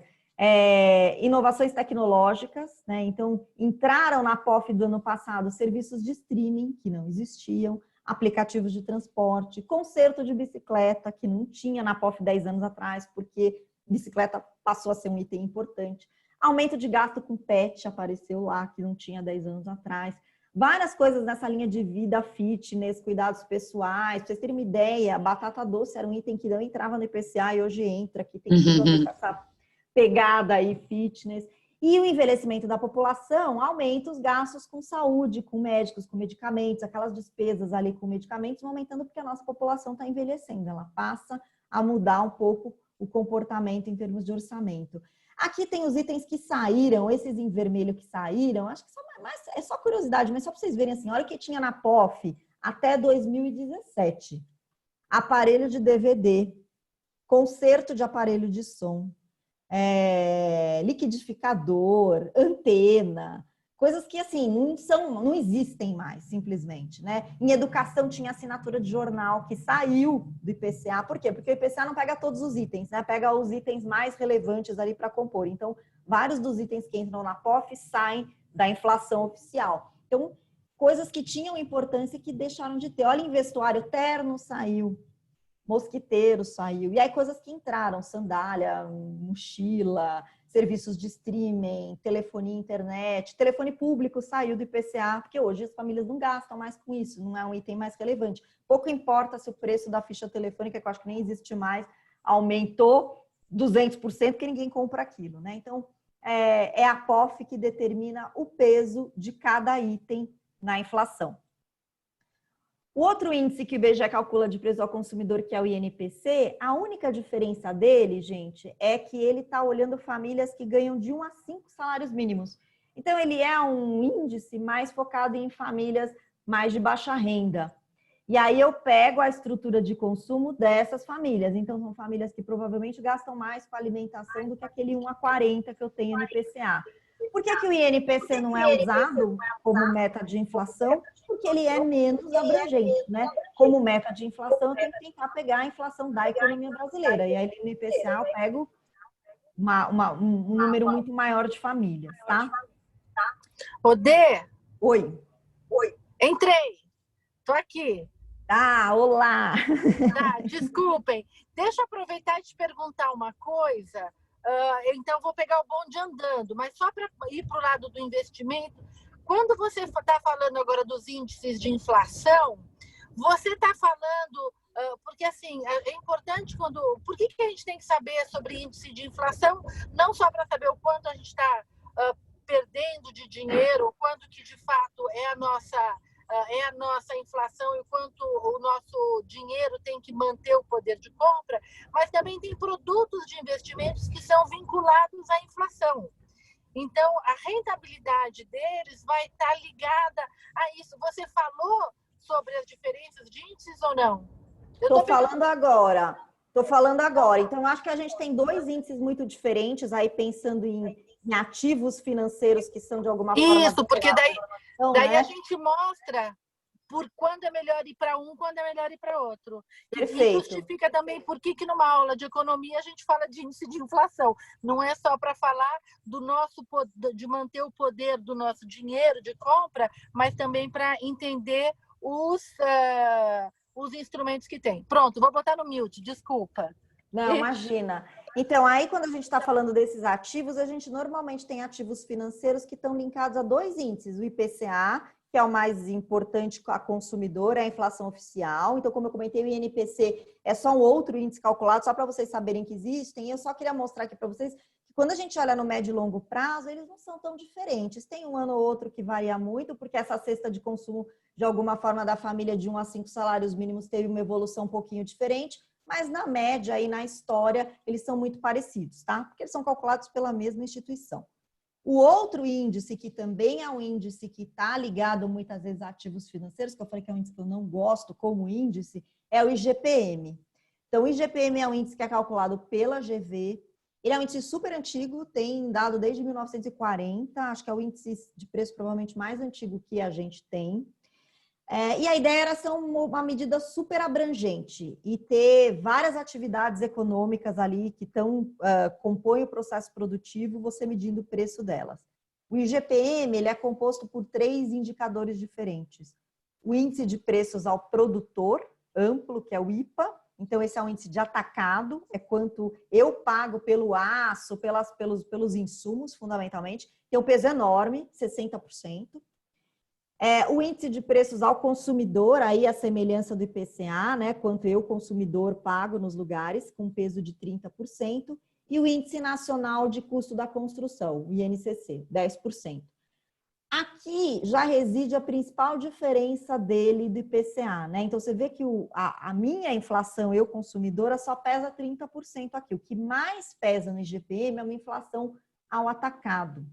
inovações tecnológicas, né? Então, entraram na POF do ano passado serviços de streaming que não existiam, aplicativos de transporte, conserto de bicicleta, que não tinha na POF 10 anos atrás, porque bicicleta passou a ser um item importante. Aumento de gasto com pet apareceu lá, que não tinha 10 anos atrás. Várias coisas nessa linha de vida, fitness, cuidados pessoais. Pra vocês terem uma ideia, batata doce era um item que não entrava no IPCA e hoje entra, que tem tudo a ver com essa pegada aí, fitness. E o envelhecimento da população aumenta os gastos com saúde, com médicos, com medicamentos, aquelas despesas ali com medicamentos vão aumentando porque a nossa população está envelhecendo. Ela passa a mudar um pouco o comportamento em termos de orçamento. Aqui tem os itens que saíram, esses em vermelho que saíram, acho que é só curiosidade, mas só para vocês verem assim, olha o que tinha na POF até 2017. Aparelho de DVD, conserto de aparelho de som, liquidificador, antena, coisas que assim não existem mais, simplesmente, né? Em educação tinha assinatura de jornal que saiu do IPCA, por quê? Porque o IPCA não pega todos os itens, né? Pega os itens mais relevantes ali para compor. Então, vários dos itens que entram na POF saem da inflação oficial. Então, coisas que tinham importância e que deixaram de ter. Olha, em vestuário, terno saiu, mosquiteiro saiu. E aí coisas que entraram, sandália, mochila, serviços de streaming, telefonia, internet, telefone público saiu do IPCA, porque hoje as famílias não gastam mais com isso, não é um item mais relevante. Pouco importa se o preço da ficha telefônica, que eu acho que nem existe mais, aumentou 200%, porque ninguém compra aquilo, né? Então, é a POF que determina o peso de cada item na inflação. O outro índice que o IBGE calcula de preço ao consumidor, que é o INPC, a única diferença dele, gente, é que ele está olhando famílias que ganham de 1 a 5 salários mínimos. Então, ele é um índice mais focado em famílias mais de baixa renda. E aí eu pego a estrutura de consumo dessas famílias. Então, são famílias que provavelmente gastam mais com alimentação do que aquele 1 a 40 que eu tenho no IPCA. Por que o INPC não é usado como meta de inflação? Porque ele é menos abrangente, né? Como meta de inflação, eu tenho que tentar pegar a inflação da economia brasileira. E aí, no IPCA, eu pego um número muito maior de famílias, tá? Odê? Oi. Entrei. Tô aqui. Ah, olá! Tá, desculpem. Deixa eu aproveitar e te perguntar uma coisa. Então, vou pegar o bonde andando, mas só para ir para o lado do investimento, quando você está falando agora dos índices de inflação, você está falando, porque assim, é importante por que a gente tem que saber sobre índice de inflação, não só para saber o quanto a gente está perdendo de dinheiro, o quanto que de fato é a nossa inflação e o quanto o nosso dinheiro tem que manter o poder de compra, mas também tem produtos de investimentos que são vinculados à inflação. Então, a rentabilidade deles vai estar ligada a isso. Você falou sobre as diferenças de índices ou não? Estou falando agora. Então, acho que a gente tem dois índices muito diferentes, aí pensando em ativos financeiros que são de alguma forma... Isso, porque daí né? A gente mostra por quando é melhor ir para um, quando é melhor ir para outro. Perfeito. E justifica também por que numa aula de economia a gente fala de índice de inflação. Não é só para falar de manter o poder do nosso dinheiro de compra, mas também para entender os instrumentos que tem. Pronto, vou botar no mute, desculpa. Não, imagina. Então, aí quando a gente está falando desses ativos, a gente normalmente tem ativos financeiros que estão linkados a dois índices, o IPCA, que é o mais importante a consumidor, é a inflação oficial. Então, como eu comentei, o INPC é só um outro índice calculado, só para vocês saberem que existem. Eu só queria mostrar aqui para vocês que quando a gente olha no médio e longo prazo, eles não são tão diferentes. Tem um ano ou outro que varia muito, porque essa cesta de consumo, de alguma forma, da família de 1 a 5 salários mínimos teve uma evolução um pouquinho diferente, mas na média e na história, eles são muito parecidos, tá? Porque eles são calculados pela mesma instituição. O outro índice, que também é um índice que está ligado muitas vezes a ativos financeiros, que eu falei que é um índice que eu não gosto como índice, é o IGPM. Então, o IGPM é um índice que é calculado pela GV. Ele é um índice super antigo, tem dado desde 1940, acho que é o índice de preço provavelmente mais antigo que a gente tem. E a ideia era ser uma medida super abrangente e ter várias atividades econômicas ali que compõem o processo produtivo, você medindo o preço delas. O IGPM ele é composto por 3 indicadores diferentes. O índice de preços ao produtor amplo, que é o IPA. Então, esse é um índice de atacado, é quanto eu pago pelo aço, pelos insumos, fundamentalmente. Tem um peso enorme, 60%. O índice de preços ao consumidor, aí a semelhança do IPCA, né? Quanto eu, consumidor, pago nos lugares, com peso de 30%. E o índice nacional de custo da construção, o INCC, 10%. Aqui já reside a principal diferença dele do IPCA, né? Então, você vê que a minha inflação, eu consumidora, só pesa 30% aqui. O que mais pesa no IGPM é uma inflação ao atacado.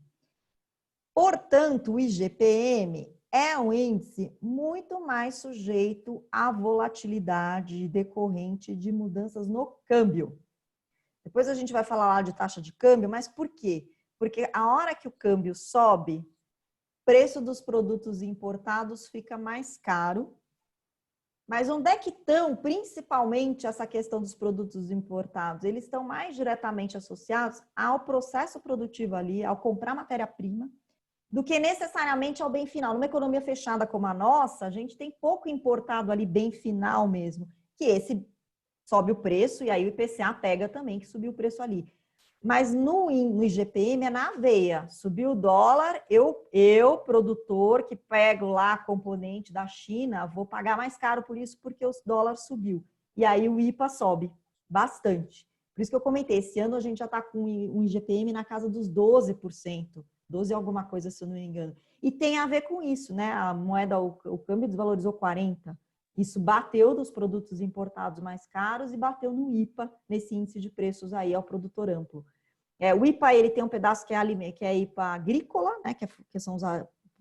Portanto, o IGPM é um índice muito mais sujeito à volatilidade decorrente de mudanças no câmbio. Depois a gente vai falar lá de taxa de câmbio, mas por quê? Porque a hora que o câmbio sobe, o preço dos produtos importados fica mais caro. Mas onde é que estão, principalmente, essa questão dos produtos importados? Eles estão mais diretamente associados ao processo produtivo ali, ao comprar matéria-prima, do que necessariamente ao bem final. Numa economia fechada como a nossa, a gente tem pouco importado ali bem final mesmo, que esse sobe o preço e aí o IPCA pega também, que subiu o preço ali. Mas no IGPM é na veia. Subiu o dólar, eu, produtor, que pego lá componente da China, vou pagar mais caro por isso porque o dólar subiu. E aí o IPA sobe bastante. Por isso que eu comentei, esse ano a gente já está com um IGPM na casa dos 12%. 12 alguma coisa, se eu não me engano. E tem a ver com isso, né? A moeda, o câmbio desvalorizou 40%. Isso bateu dos produtos importados mais caros e bateu no IPA, nesse índice de preços aí ao produtor amplo. O IPA ele tem um pedaço que é IPA agrícola, né? Que são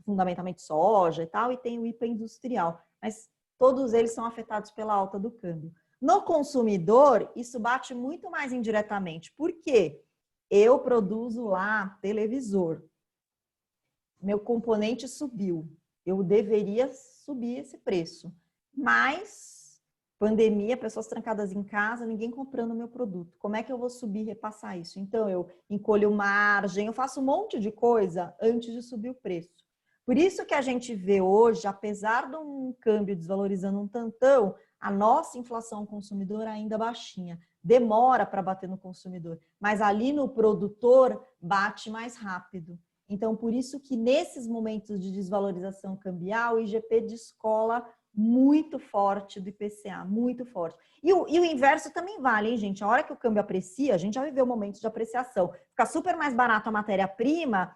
fundamentalmente soja e tal, e tem o IPA industrial. Mas todos eles são afetados pela alta do câmbio. No consumidor, isso bate muito mais indiretamente. Por quê? Eu produzo lá televisor. Meu componente subiu. Eu deveria subir esse preço. Mas, pandemia, pessoas trancadas em casa, ninguém comprando o meu produto. Como é que eu vou subir e repassar isso? Então, eu encolho margem, eu faço um monte de coisa antes de subir o preço. Por isso que a gente vê hoje, apesar de um câmbio desvalorizando um tantão, a nossa inflação consumidora ainda baixinha. Demora para bater no consumidor, mas ali no produtor bate mais rápido. Então, por isso que nesses momentos de desvalorização cambial, o IGP descola muito forte do IPCA, muito forte. E o inverso também vale, hein, gente? A hora que o câmbio aprecia, a gente já viveu momentos de apreciação. Fica super mais barato a matéria-prima,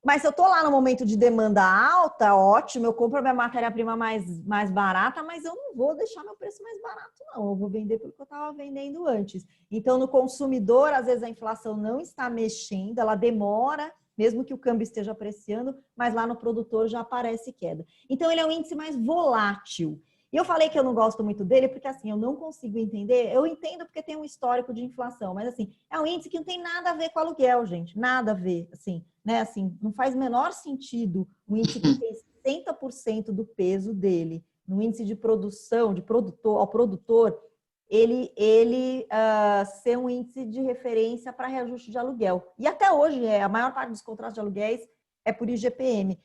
mas se eu estou lá no momento de demanda alta, ótimo, eu compro a minha matéria-prima mais barata, mas eu não vou deixar meu preço mais barato, não. Eu vou vender pelo que eu estava vendendo antes. Então, no consumidor, às vezes a inflação não está mexendo, ela demora, mesmo que o câmbio esteja apreciando, mas lá no produtor já aparece queda. Então, ele é um índice mais volátil. E eu falei que eu não gosto muito dele porque, assim, eu não consigo entender. Eu entendo porque tem um histórico de inflação, mas, assim, é um índice que não tem nada a ver com aluguel, gente. Nada a ver, assim, né? Assim, não faz o menor sentido um índice que tem 60% do peso dele no índice de produção, de produtor ao produtor, ele ser um índice de referência para reajuste de aluguel. E até hoje, a maior parte dos contratos de aluguéis é por IGPM.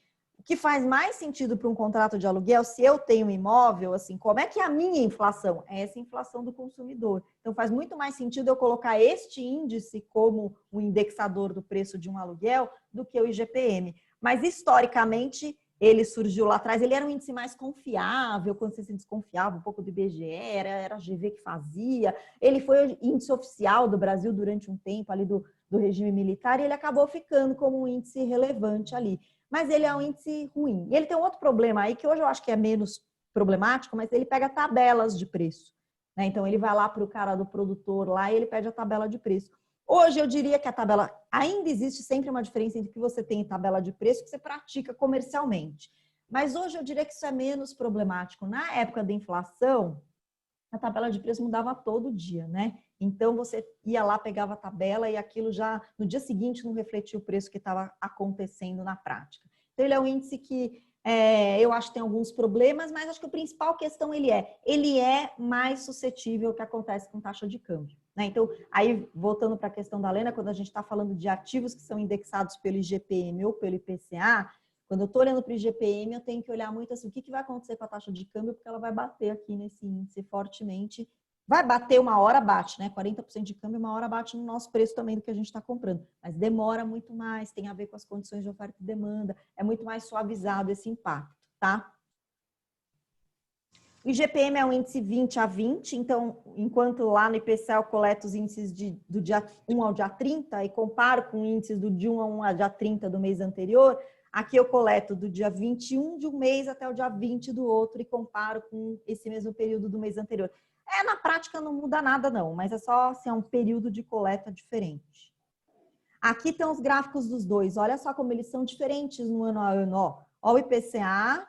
que faz mais sentido para um contrato de aluguel, se eu tenho um imóvel, assim, como é que é a minha inflação? É essa inflação do consumidor. Então, faz muito mais sentido eu colocar este índice como o indexador do preço de um aluguel do que o IGPM. Mas, historicamente, ele surgiu lá atrás, ele era um índice mais confiável, quando você se desconfiava um pouco do IBGE, era a GV que fazia. Ele foi o índice oficial do Brasil durante um tempo, ali do regime militar, e ele acabou ficando como um índice relevante ali. Mas ele é um índice ruim. E ele tem um outro problema aí, que hoje eu acho que é menos problemático, mas ele pega tabelas de preço, né? Então, ele vai lá para o cara do produtor lá e ele pede a tabela de preço. Hoje, eu diria que a tabela... Ainda existe sempre uma diferença entre o que você tem em tabela de preço e o que você pratica comercialmente. Mas hoje, eu diria que isso é menos problemático. Na época da inflação, a tabela de preço mudava todo dia, né? Então, você ia lá, pegava a tabela e aquilo já, no dia seguinte, não refletia o preço que estava acontecendo na prática. Então, ele é um índice que eu acho que tem alguns problemas, mas acho que a principal questão ele é mais suscetível ao que acontece com taxa de câmbio, né? Então, aí, voltando para a questão da Lena, quando a gente está falando de ativos que são indexados pelo IGPM ou pelo IPCA, quando eu estou olhando para o IGPM, eu tenho que olhar muito assim, o que vai acontecer com a taxa de câmbio, porque ela vai bater aqui nesse índice fortemente. Vai bater uma hora, bate, né? 40% de câmbio, uma hora bate no nosso preço também do que a gente está comprando. Mas demora muito mais, tem a ver com as condições de oferta e demanda, é muito mais suavizado esse impacto, tá? O IGPM é um índice 20 a 20, então, enquanto lá no IPCA eu coleto os índices do dia 1 ao dia 30 e comparo com índices do dia 1 ao dia 30 do mês anterior, aqui eu coleto do dia 21 de um mês até o dia 20 do outro e comparo com esse mesmo período do mês anterior. Na prática não muda nada não, mas é só assim, é um período de coleta diferente. Aqui estão os gráficos dos dois, olha só como eles são diferentes no ano a ano. Ó, o IPCA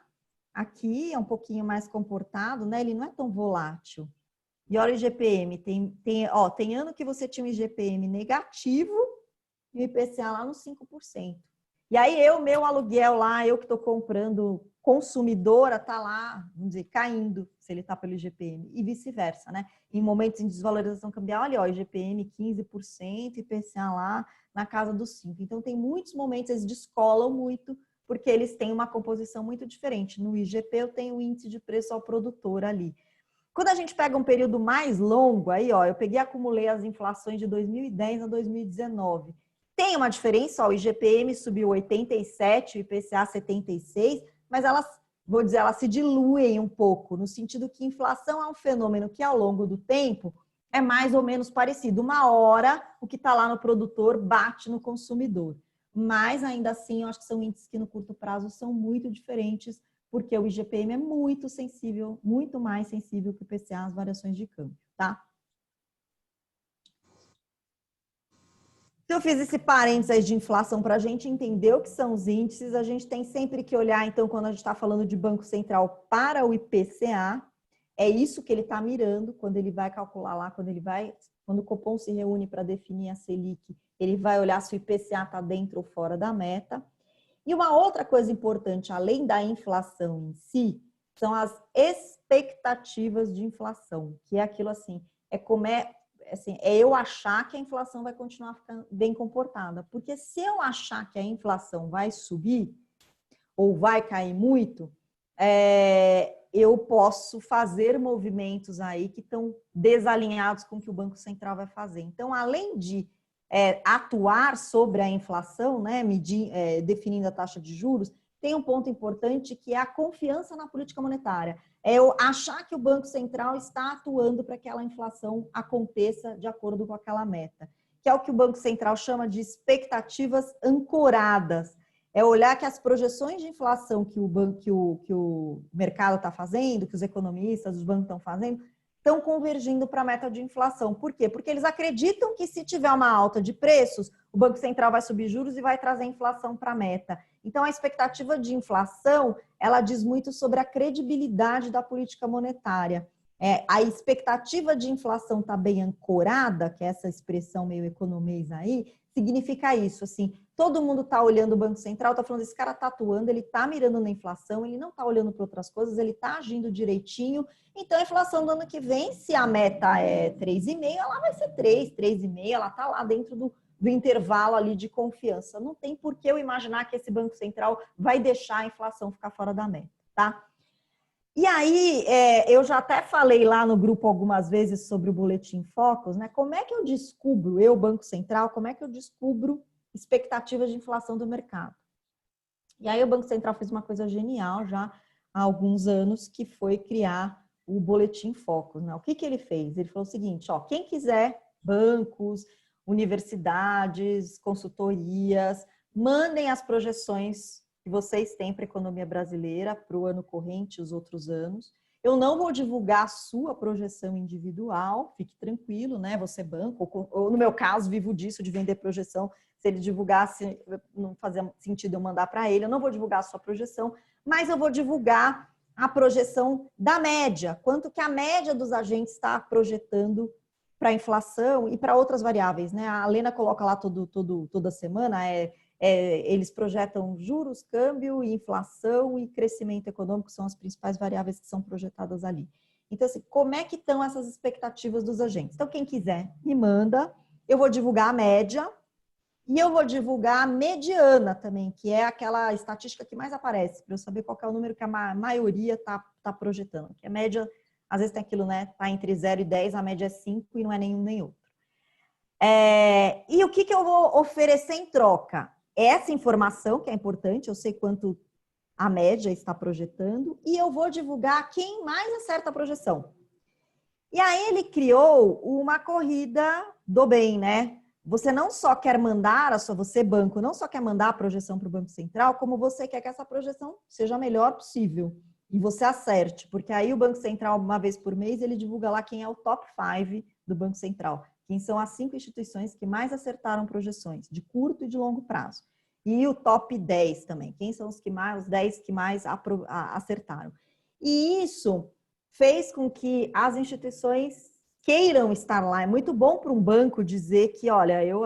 aqui é um pouquinho mais comportado, né? Ele não é tão volátil. E olha o IGPM, tem ano que você tinha um IGPM negativo e o IPCA lá nos 5%. E aí meu aluguel lá, eu que estou comprando consumidora, está lá, vamos dizer, caindo, se ele está pelo IGPM, e vice-versa, né? Em momentos em desvalorização cambial, olha, ó, IGPM 15%, IPCA lá na casa dos 5%. Então, tem muitos momentos, eles descolam muito, porque eles têm uma composição muito diferente. No IGP, eu tenho o índice de preço ao produtor ali. Quando a gente pega um período mais longo, aí, ó, eu peguei e acumulei as inflações de 2010 a 2019. Tem uma diferença, ó, o IGPM subiu 87, o IPCA 76, mas elas, vou dizer, elas se diluem um pouco, no sentido que inflação é um fenômeno que, ao longo do tempo, é mais ou menos parecido. Uma hora, o que está lá no produtor bate no consumidor. Mas, ainda assim, eu acho que são índices que, no curto prazo, são muito diferentes, porque o IGPM é muito sensível, muito mais sensível que o IPCA às variações de câmbio, tá? Então, eu fiz esse parênteses de inflação para a gente entender o que são os índices. A gente tem sempre que olhar, então, quando a gente está falando de Banco Central para o IPCA, é isso que ele está mirando quando ele vai calcular lá, quando o Copom se reúne para definir a Selic, ele vai olhar se o IPCA está dentro ou fora da meta. E uma outra coisa importante, além da inflação em si, são as expectativas de inflação, que é aquilo assim, é eu achar que a inflação vai continuar ficando bem comportada. Porque se eu achar que a inflação vai subir ou vai cair muito, eu posso fazer movimentos aí que estão desalinhados com o que o Banco Central vai fazer. Então, além de atuar sobre a inflação, né, definindo a taxa de juros, tem um ponto importante que é a confiança na política monetária. É eu achar que o Banco Central está atuando para que aquela inflação aconteça de acordo com aquela meta, que é o que o Banco Central chama de expectativas ancoradas. É olhar que as projeções de inflação que o mercado está fazendo, que os economistas, os bancos estão fazendo, estão convergindo para a meta de inflação. Por quê? Porque eles acreditam que se tiver uma alta de preços, o Banco Central vai subir juros e vai trazer a inflação para a meta. Então, a expectativa de inflação, ela diz muito sobre a credibilidade da política monetária. A expectativa de inflação está bem ancorada, que é essa expressão meio economês aí, significa isso, assim, todo mundo está olhando o Banco Central, está falando, esse cara está atuando, ele está mirando na inflação, ele não está olhando para outras coisas, ele está agindo direitinho. Então, a inflação do ano que vem, se a meta é 3,5, ela vai ser 3,5, ela está lá dentro do intervalo ali de confiança. Não tem por que eu imaginar que esse Banco Central vai deixar a inflação ficar fora da meta, tá? E aí, eu já até falei lá no grupo algumas vezes sobre o Boletim Focus, né? Como é que eu descubro, eu, Banco Central, como é que eu descubro expectativas de inflação do mercado? E aí o Banco Central fez uma coisa genial já há alguns anos, que foi criar o Boletim Focus, né? O que ele fez? Ele falou o seguinte, ó, quem quiser, bancos, universidades, consultorias, mandem as projeções que vocês têm para a economia brasileira para o ano corrente e os outros anos. Eu não vou divulgar a sua projeção individual, fique tranquilo, né? Você banco, ou no meu caso, vivo disso, de vender projeção. Se ele divulgasse, não fazia sentido eu mandar para ele. Eu não vou divulgar a sua projeção, mas eu vou divulgar a projeção da média. Quanto que a média dos agentes está projetando para a inflação e para outras variáveis, né? A Lena coloca lá toda semana, eles projetam juros, câmbio, inflação e crescimento econômico, são as principais variáveis que são projetadas ali. Então, assim, como é que estão essas expectativas dos agentes? Então, quem quiser, me manda, eu vou divulgar a média e eu vou divulgar a mediana também, que é aquela estatística que mais aparece, para eu saber qual é o número que a maioria está projetando. Que a média, às vezes tem aquilo, né? Está entre 0 e 10, a média é 5 e não é nenhum nem outro. E o que eu vou oferecer em troca? Essa informação, que é importante, eu sei quanto a média está projetando, e eu vou divulgar quem mais acerta a projeção. E aí ele criou uma corrida do bem, né? Você não só quer mandar, você banco, não só quer mandar a projeção para o Banco Central, como você quer que essa projeção seja a melhor possível. E você acerte, porque aí o Banco Central, uma vez por mês, ele divulga lá quem é o top 5 do Banco Central. Quem são as 5 instituições que mais acertaram projeções, de curto e de longo prazo. E o top 10 também, quem são os 10 que mais acertaram. E isso fez com que as instituições queiram estar lá. É muito bom para um banco dizer que, olha, eu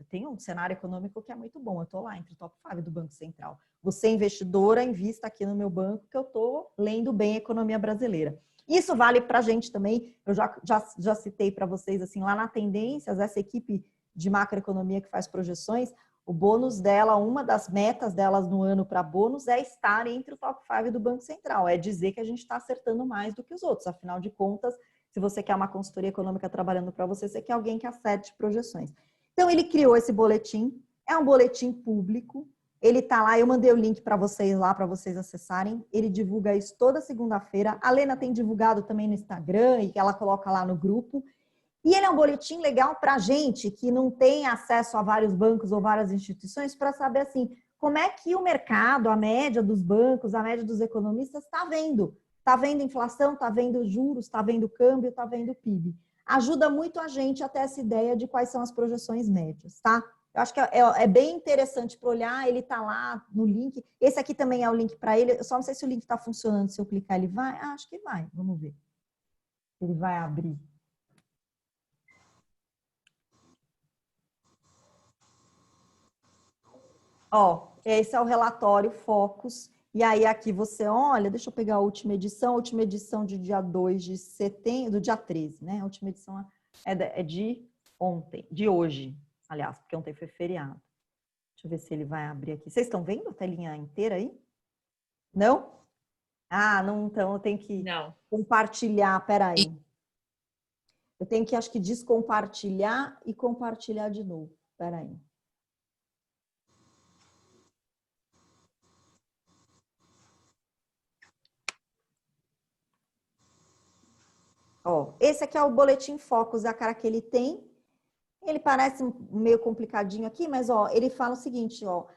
tenho um cenário econômico que é muito bom, eu estou lá entre o top 5 do Banco Central. Você, investidora, invista aqui no meu banco que eu estou lendo bem a economia brasileira. Isso vale para a gente também, eu já citei para vocês, assim, lá na Tendências, essa equipe de macroeconomia que faz projeções, o bônus dela, uma das metas delas no ano para bônus é estar entre o top 5 do Banco Central, é dizer que a gente está acertando mais do que os outros, afinal de contas, se você quer uma consultoria econômica trabalhando para você, você quer alguém que acerte projeções. Então, ele criou esse boletim, é um boletim público, ele tá lá, eu mandei o link para vocês lá, para vocês acessarem. Ele divulga isso toda segunda-feira. A Lena tem divulgado também no Instagram e ela coloca lá no grupo. E ele é um boletim legal para a gente que não tem acesso a vários bancos ou várias instituições para saber assim como é que o mercado, a média dos bancos, a média dos economistas está vendo. Está vendo inflação, está vendo juros, está vendo câmbio, está vendo PIB. Ajuda muito a gente a ter essa ideia de quais são as projeções médias, tá? Eu acho que é bem interessante para olhar, ele está lá no link. Esse aqui também é o link para ele. Eu só não sei se o link está funcionando, se eu clicar ele vai. Ah, acho que vai, vamos ver. Ele vai abrir. Ó, esse é o relatório Focus. E aí aqui você olha, deixa eu pegar a última edição de dia 2 de setembro, do dia 13, né? A última edição é de ontem, de hoje. Aliás, porque ontem foi feriado. Deixa eu ver se ele vai abrir aqui. Vocês estão vendo a telinha inteira aí? Não? Ah, não, então eu tenho que compartilhar. Peraí. Eu tenho que, acho que, descompartilhar e compartilhar de novo. Peraí. Ó, esse aqui é o boletim Focus, a cara que ele tem. Ele parece meio complicadinho aqui, mas ó, ele fala o seguinte, ó,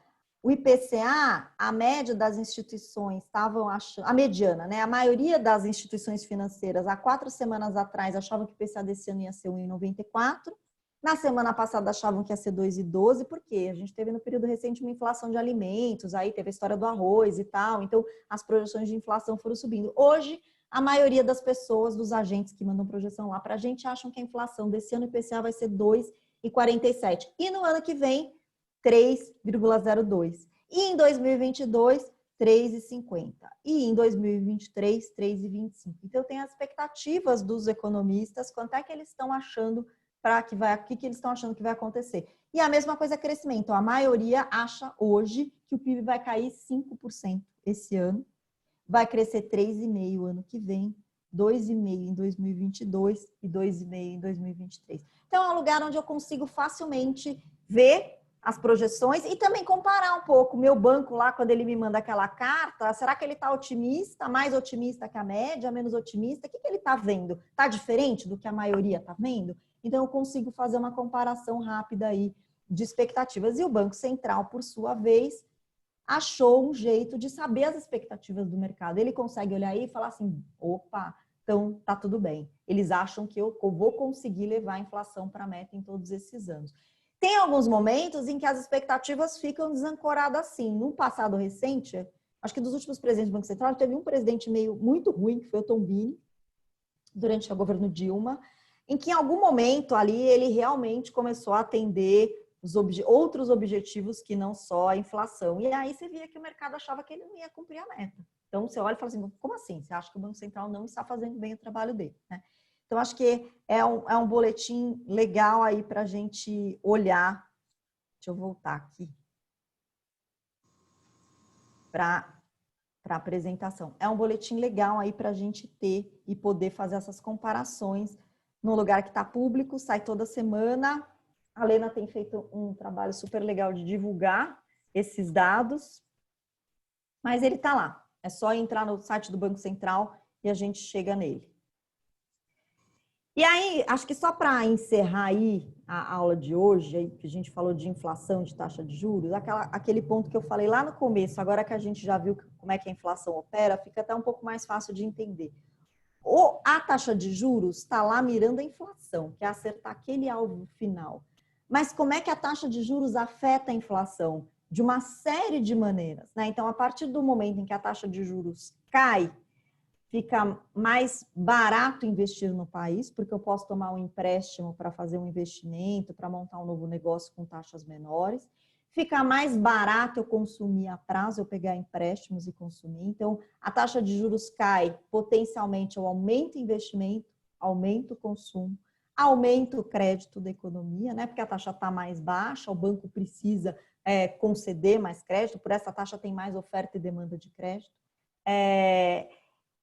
o IPCA, a média das instituições estavam achando, a mediana, né? A maioria das instituições financeiras, há 4 semanas atrás, achavam que o IPCA desse ano ia ser 1,94. Na semana passada achavam que ia ser 2,12, porque a gente teve no período recente uma inflação de alimentos, aí teve a história do arroz e tal, então as projeções de inflação foram subindo. Hoje, a maioria das pessoas, dos agentes que mandam projeção lá para a gente, acham que a inflação desse ano, o IPCA, vai ser 2,47. E no ano que vem, 3,02. E em 2022, 3,50. E em 2023, 3,25. Então, tem as expectativas dos economistas, quanto é que eles estão achando o que eles estão achando que vai acontecer. E a mesma coisa é crescimento. A maioria acha hoje que o PIB vai cair 5% esse ano, vai crescer 3,5% ano que vem, 2,5% em 2022 e 2,5% em 2023. Então, é um lugar onde eu consigo facilmente ver as projeções e também comparar um pouco. Meu banco lá, quando ele me manda aquela carta, será que ele está otimista, mais otimista que a média, menos otimista? O que ele está vendo? Está diferente do que a maioria está vendo? Então, eu consigo fazer uma comparação rápida aí de expectativas. E o Banco Central, por sua vez, achou um jeito de saber as expectativas do mercado. Ele consegue olhar aí e falar assim, opa, então tá tudo bem. Eles acham que eu vou conseguir levar a inflação para a meta em todos esses anos. Tem alguns momentos em que as expectativas ficam desancoradas assim. No passado recente, acho que dos últimos presidentes do Banco Central, teve um presidente muito ruim, que foi o Tombini, durante o governo Dilma, em que em algum momento ali ele realmente começou a atender outros objetivos que não só a inflação. E aí você via que o mercado achava que ele não ia cumprir a meta. Então você olha e fala assim, como assim? Você acha que o Banco Central não está fazendo bem o trabalho dele, né? Então, acho que é um boletim legal aí para a gente olhar. Deixa eu voltar aqui para a apresentação. É um boletim legal aí para a gente ter e poder fazer essas comparações num lugar que está público, sai toda semana. A Lena tem feito um trabalho super legal de divulgar esses dados, mas ele está lá. É só entrar no site do Banco Central e a gente chega nele. E aí, acho que só para encerrar aí a aula de hoje, aí que a gente falou de inflação, de taxa de juros, aquele ponto que eu falei lá no começo, agora que a gente já viu como é que a inflação opera, fica até um pouco mais fácil de entender. A taxa de juros está lá mirando a inflação, que é acertar aquele alvo final. Mas como é que a taxa de juros afeta a inflação? De uma série de maneiras, né? Então, a partir do momento em que a taxa de juros cai, fica mais barato investir no país, porque eu posso tomar um empréstimo para fazer um investimento, para montar um novo negócio com taxas menores. Fica mais barato eu consumir a prazo, eu pegar empréstimos e consumir. Então, a taxa de juros cai, potencialmente eu aumento o investimento, aumento o consumo, aumento o crédito da economia, né? Porque a taxa está mais baixa, o banco precisa conceder mais crédito, por essa taxa tem mais oferta e demanda de crédito.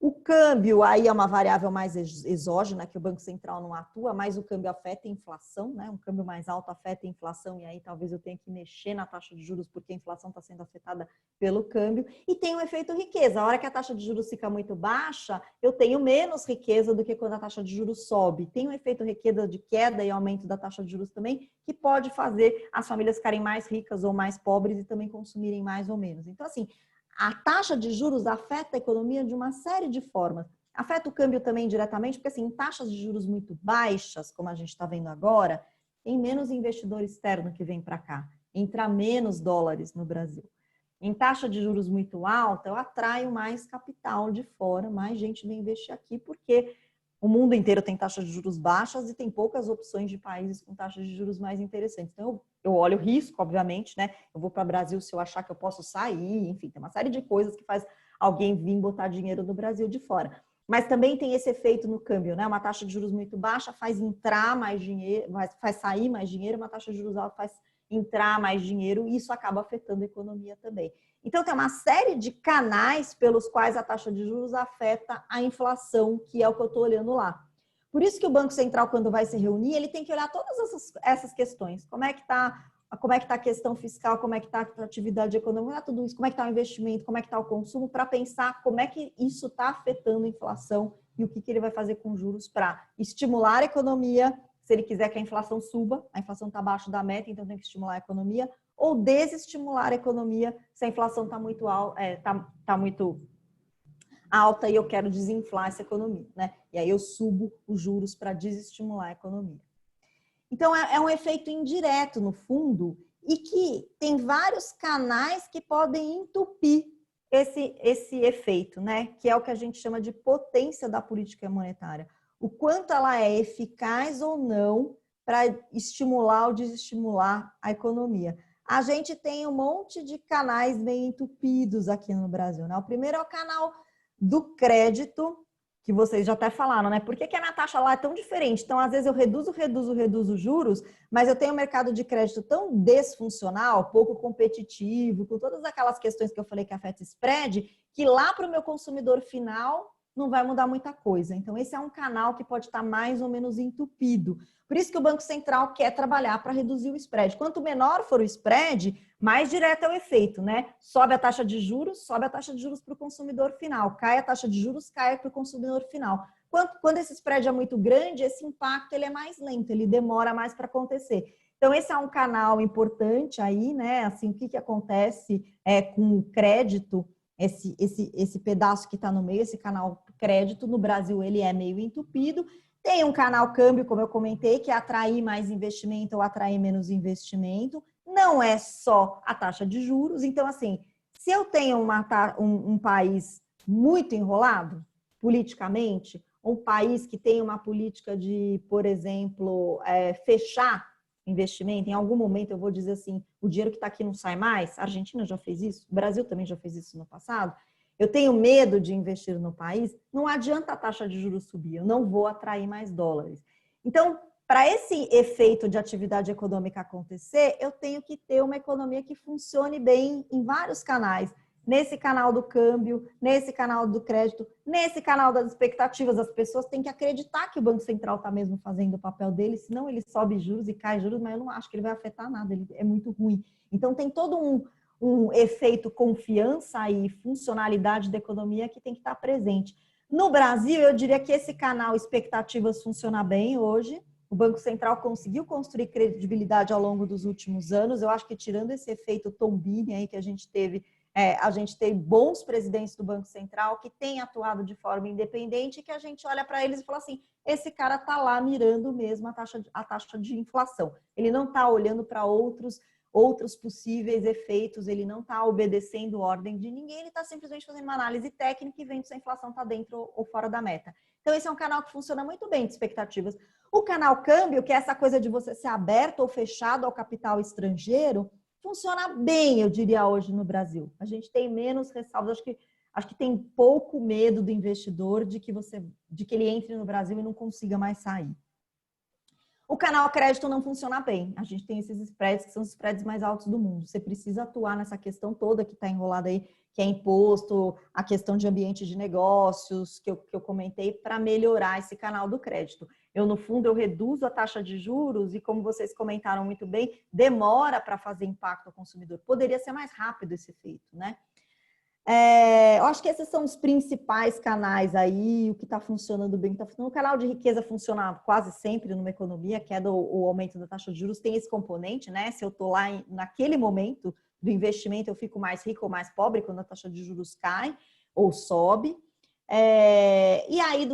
O câmbio aí é uma variável mais exógena, que o Banco Central não atua, mas o câmbio afeta a inflação, né? Um câmbio mais alto afeta a inflação e aí talvez eu tenha que mexer na taxa de juros porque a inflação está sendo afetada pelo câmbio. E tem o efeito riqueza. A hora que a taxa de juros fica muito baixa, eu tenho menos riqueza do que quando a taxa de juros sobe. Tem o efeito riqueza de queda e aumento da taxa de juros também, que pode fazer as famílias ficarem mais ricas ou mais pobres e também consumirem mais ou menos. Então, assim, a taxa de juros afeta a economia de uma série de formas. Afeta o câmbio também diretamente, porque assim, em taxas de juros muito baixas, como a gente está vendo agora, tem menos investidor externo que vem para cá, entra menos dólares no Brasil. Em taxa de juros muito alta, eu atraio mais capital de fora, mais gente vem investir aqui, porque o mundo inteiro tem taxas de juros baixas e tem poucas opções de países com taxas de juros mais interessantes. Então, eu olho o risco, obviamente, né? Eu vou para o Brasil se eu achar que eu posso sair, enfim, tem uma série de coisas que faz alguém vir botar dinheiro no Brasil de fora. Mas também tem esse efeito no câmbio, né? Uma taxa de juros muito baixa faz entrar mais dinheiro, faz sair mais dinheiro, uma taxa de juros alta faz entrar mais dinheiro e isso acaba afetando a economia também. Então, tem uma série de canais pelos quais a taxa de juros afeta a inflação, que é o que eu estou olhando lá. Por isso que o Banco Central, quando vai se reunir, ele tem que olhar todas essas questões. Como é que está a questão fiscal, como é que está a atividade econômica, tudo isso, como é que está o investimento, como é que está o consumo, para pensar como é que isso está afetando a inflação e o que ele vai fazer com juros para estimular a economia, se ele quiser que a inflação suba, a inflação está abaixo da meta, então tem que estimular a economia, ou desestimular a economia se a inflação está muito alta e eu quero desinflar essa economia, né? E aí eu subo os juros para desestimular a economia. Então, é um efeito indireto, no fundo, e que tem vários canais que podem entupir esse efeito, né? Que é o que a gente chama de potência da política monetária. O quanto ela é eficaz ou não para estimular ou desestimular a economia. A gente tem um monte de canais bem entupidos aqui no Brasil, né? O primeiro é o canal do crédito, que vocês já até falaram, né? Por que a minha taxa lá é tão diferente? Então, às vezes eu reduzo juros, mas eu tenho um mercado de crédito tão desfuncional, pouco competitivo, com todas aquelas questões que eu falei que afeta spread, que lá para o meu consumidor final não vai mudar muita coisa. Então, esse é um canal que pode estar mais ou menos entupido. Por isso que o Banco Central quer trabalhar para reduzir o spread. Quanto menor for o spread, mais direto é o efeito, né? Sobe a taxa de juros para o consumidor final. Cai a taxa de juros, cai para o consumidor final. Quando esse spread é muito grande, esse impacto ele é mais lento, ele demora mais para acontecer. Então, esse é um canal importante aí, né? Assim, o que acontece com o crédito, esse pedaço que está no meio, esse canal crédito, no Brasil ele é meio entupido. Tem um canal câmbio, como eu comentei, que é atrair mais investimento ou atrair menos investimento. Não é só a taxa de juros. Então, assim, se eu tenho um país muito enrolado politicamente, um país que tem uma política de, por exemplo, fechar investimento, em algum momento eu vou dizer assim, o dinheiro que está aqui não sai mais, a Argentina já fez isso, o Brasil também já fez isso no passado, eu tenho medo de investir no país, não adianta a taxa de juros subir, eu não vou atrair mais dólares. Então, para esse efeito de atividade econômica acontecer, eu tenho que ter uma economia que funcione bem em vários canais. Nesse canal do câmbio, nesse canal do crédito, nesse canal das expectativas. As pessoas têm que acreditar que o Banco Central está mesmo fazendo o papel dele, senão ele sobe juros e cai juros, mas eu não acho que ele vai afetar nada, ele é muito ruim. Então, tem todo um efeito confiança e funcionalidade da economia que tem que estar presente. No Brasil, eu diria que esse canal expectativas funciona bem hoje. O Banco Central conseguiu construir credibilidade ao longo dos últimos anos. Eu acho que tirando esse efeito Tombini aí que a gente teve, a gente tem bons presidentes do Banco Central que têm atuado de forma independente e que a gente olha para eles e fala assim, esse cara está lá mirando mesmo a taxa de inflação. Ele não está olhando para outros possíveis efeitos, ele não está obedecendo ordem de ninguém, ele está simplesmente fazendo uma análise técnica e vendo se a inflação está dentro ou fora da meta. Então, esse é um canal que funciona muito bem de expectativas. O canal câmbio, que é essa coisa de você ser aberto ou fechado ao capital estrangeiro, funciona bem, eu diria, hoje no Brasil. A gente tem menos ressalvas, acho que tem pouco medo do investidor de que ele entre no Brasil e não consiga mais sair. O canal crédito não funciona bem. A gente tem esses spreads que são os spreads mais altos do mundo. Você precisa atuar nessa questão toda que está enrolada aí, que é imposto, a questão de ambiente de negócios, que eu comentei, para melhorar esse canal do crédito. No fundo, eu reduzo a taxa de juros e, como vocês comentaram muito bem, demora para fazer impacto ao consumidor. Poderia ser mais rápido esse efeito, né? Eu acho que esses são os principais canais aí, o que está funcionando bem. O canal de riqueza funciona quase sempre numa economia, que é o aumento da taxa de juros, tem esse componente, né? Se eu estou lá naquele momento do investimento, eu fico mais rico ou mais pobre quando a taxa de juros cai ou sobe. E aí,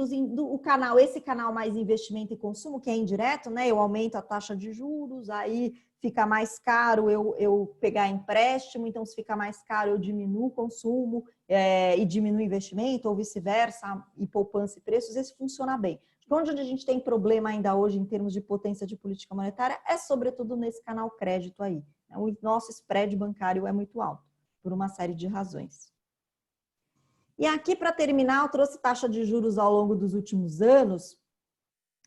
esse canal mais investimento e consumo, que é indireto, né? Eu aumento a taxa de juros, aí fica mais caro eu pegar empréstimo, então se fica mais caro eu diminuo o consumo e diminuo o investimento, ou vice-versa, e poupança e preços, esse funciona bem. Onde a gente tem problema ainda hoje em termos de potência de política monetária é sobretudo nesse canal crédito aí. O nosso spread bancário é muito alto, por uma série de razões. E aqui, para terminar, eu trouxe taxa de juros ao longo dos últimos anos,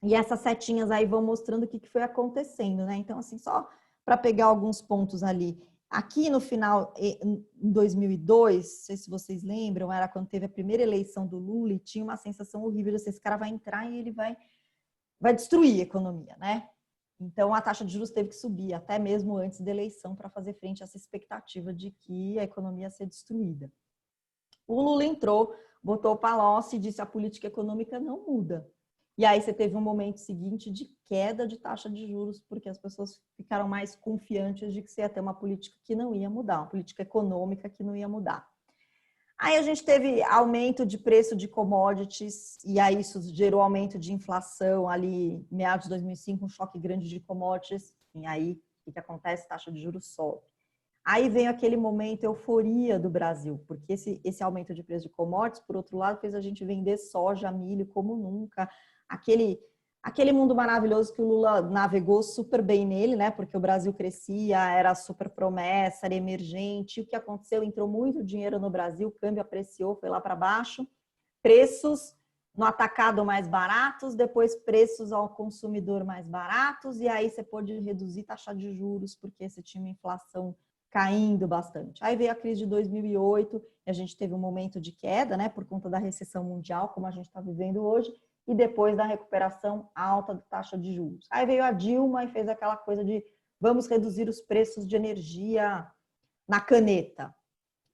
e essas setinhas aí vão mostrando o que foi acontecendo, né? Então, assim, só para pegar alguns pontos ali. Aqui no final, em 2002, não sei se vocês lembram, era quando teve a primeira eleição do Lula e tinha uma sensação horrível de assim, esse cara vai entrar e ele vai destruir a economia, né? Então, a taxa de juros teve que subir, até mesmo antes da eleição, para fazer frente a essa expectativa de que a economia ia ser destruída. O Lula entrou, botou o Palocci e disse a política econômica não muda. E aí você teve um momento seguinte de queda de taxa de juros, porque as pessoas ficaram mais confiantes de que você ia ter uma política que não ia mudar, uma política econômica que não ia mudar. Aí a gente teve aumento de preço de commodities, e aí isso gerou aumento de inflação ali, meados de 2005, um choque grande de commodities, e aí o que acontece? Taxa de juros sobe. Aí veio aquele momento euforia do Brasil, porque esse aumento de preço de commodities, por outro lado, fez a gente vender soja, milho como nunca. Aquele mundo maravilhoso que o Lula navegou super bem nele, né? Porque o Brasil crescia, era super promessa, era emergente. O que aconteceu? Entrou muito dinheiro no Brasil, o câmbio apreciou, foi lá para baixo. Preços no atacado mais baratos, depois preços ao consumidor mais baratos, e aí você pode reduzir taxa de juros, porque você tinha uma inflação caindo bastante. Aí veio a crise de 2008, e a gente teve um momento de queda, né, por conta da recessão mundial, como a gente está vivendo hoje, e depois da recuperação alta da taxa de juros. Aí veio a Dilma e fez aquela coisa de vamos reduzir os preços de energia na caneta.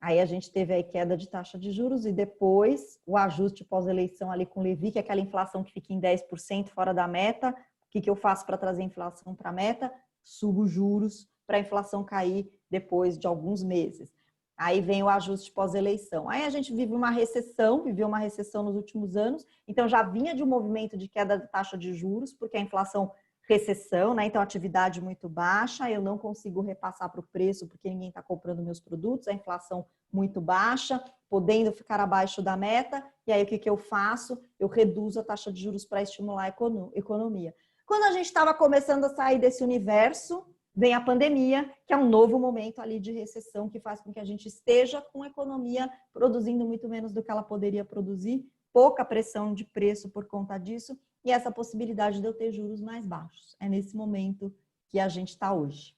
Aí a gente teve a queda de taxa de juros e depois o ajuste pós-eleição ali com o Levy, que é aquela inflação que fica em 10% fora da meta. O que eu faço para trazer a inflação para a meta? Subo os juros para a inflação cair depois de alguns meses. Aí vem o ajuste pós-eleição. Aí a gente viveu uma recessão nos últimos anos, então já vinha de um movimento de queda da taxa de juros, porque a inflação recessão, né? Então atividade muito baixa, eu não consigo repassar para o preço porque ninguém está comprando meus produtos, a inflação muito baixa, podendo ficar abaixo da meta, e aí o que eu faço? Eu reduzo a taxa de juros para estimular a economia. Quando a gente estava começando a sair desse universo, vem a pandemia, que é um novo momento ali de recessão que faz com que a gente esteja com a economia produzindo muito menos do que ela poderia produzir, pouca pressão de preço por conta disso, e essa possibilidade de eu ter juros mais baixos. É nesse momento que a gente está hoje.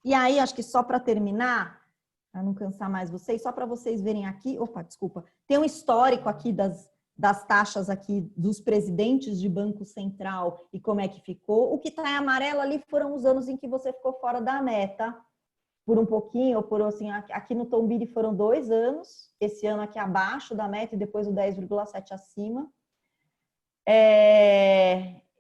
E aí, acho que só para terminar, para não cansar mais vocês, só para vocês verem aqui, tem um histórico aqui das taxas aqui dos presidentes de Banco Central e como é que ficou. O que está em amarelo ali foram os anos em que você ficou fora da meta, por um pouquinho, ou por assim, aqui no Tom Biri foram 2 anos, esse ano aqui abaixo da meta e depois o 10,7 acima.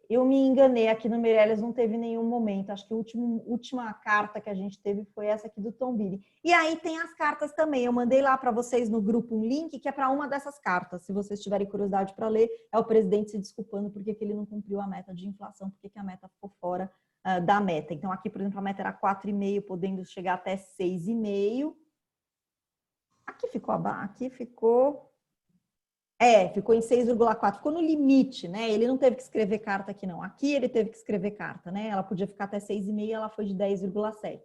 Eu me enganei, aqui no Meirelles não teve nenhum momento, acho que a última carta que a gente teve foi essa aqui do Tom Biri. E aí tem as cartas também, eu mandei lá para vocês no grupo um link que é para uma dessas cartas, se vocês tiverem curiosidade para ler, é o presidente se desculpando porque ele não cumpriu a meta de inflação, porque a meta ficou fora da meta. Então aqui, por exemplo, a meta era 4,5, podendo chegar até 6,5. Aqui ficou ficou em 6,4, ficou no limite, né? Ele não teve que escrever carta aqui, não. Aqui ele teve que escrever carta, né? Ela podia ficar até 6,5, ela foi de 10,7.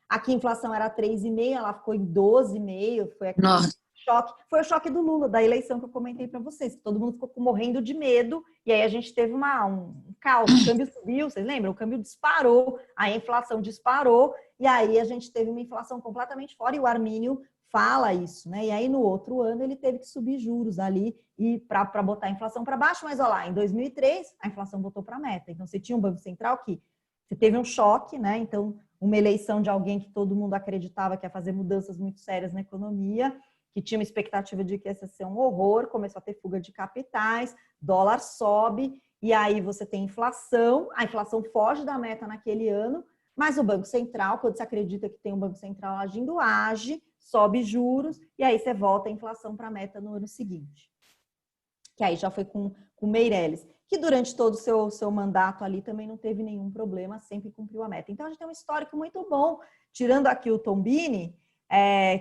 Aqui a inflação era 3,5, ela ficou em 12,5, foi aquele choque. Foi o choque do Lula, da eleição que eu comentei para vocês, que todo mundo ficou morrendo de medo, e aí a gente teve um caos, o câmbio subiu, vocês lembram? O câmbio disparou, a inflação disparou, e aí a gente teve uma inflação completamente fora, e o Armínio fala isso, né? E aí no outro ano ele teve que subir juros ali e para botar a inflação para baixo, mas olha lá, em 2003 a inflação voltou para a meta. Então você tinha um Banco Central que você teve um choque, né? Então uma eleição de alguém que todo mundo acreditava que ia fazer mudanças muito sérias na economia, que tinha uma expectativa de que ia ser um horror, começou a ter fuga de capitais, dólar sobe e aí você tem inflação, a inflação foge da meta naquele ano, mas o Banco Central, quando você acredita que tem um Banco Central agindo, age, sobe juros, e aí você volta a inflação para a meta no ano seguinte. Que aí já foi com o Meirelles, que durante todo o seu mandato ali também não teve nenhum problema, sempre cumpriu a meta. Então a gente tem um histórico muito bom, tirando aqui o Tombini,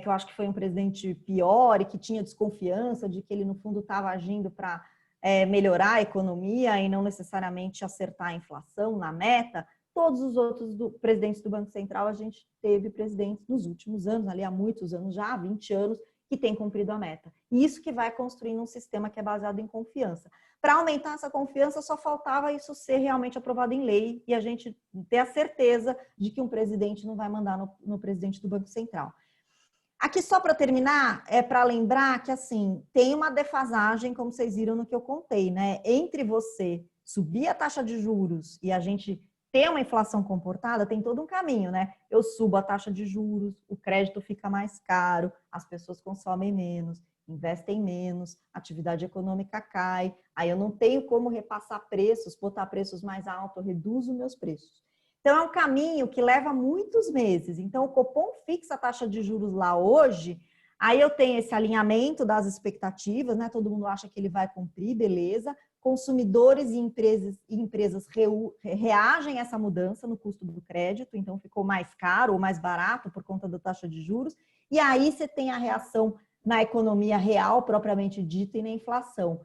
que eu acho que foi um presidente pior e que tinha desconfiança de que ele no fundo estava agindo para melhorar a economia e não necessariamente acertar a inflação na meta. Todos os outros presidentes do Banco Central, a gente teve presidentes nos últimos anos, ali há muitos anos já, há 20 anos, que têm cumprido a meta. E isso que vai construindo um sistema que é baseado em confiança. Para aumentar essa confiança, só faltava isso ser realmente aprovado em lei e a gente ter a certeza de que um presidente não vai mandar no presidente do Banco Central. Aqui, só para terminar, é para lembrar que, assim, tem uma defasagem, como vocês viram no que eu contei, né? Entre você subir a taxa de juros e a gente ter uma inflação comportada, tem todo um caminho, né? Eu subo a taxa de juros, o crédito fica mais caro, as pessoas consomem menos, investem menos, a atividade econômica cai, aí eu não tenho como repassar preços, botar preços mais altos, eu reduzo meus preços. Então, é um caminho que leva muitos meses. Então, o Copom fixa a taxa de juros lá hoje, aí eu tenho esse alinhamento das expectativas, né? Todo mundo acha que ele vai cumprir, beleza. Consumidores e empresas reagem a essa mudança no custo do crédito, então ficou mais caro ou mais barato por conta da taxa de juros. E aí você tem a reação na economia real, propriamente dita, e na inflação.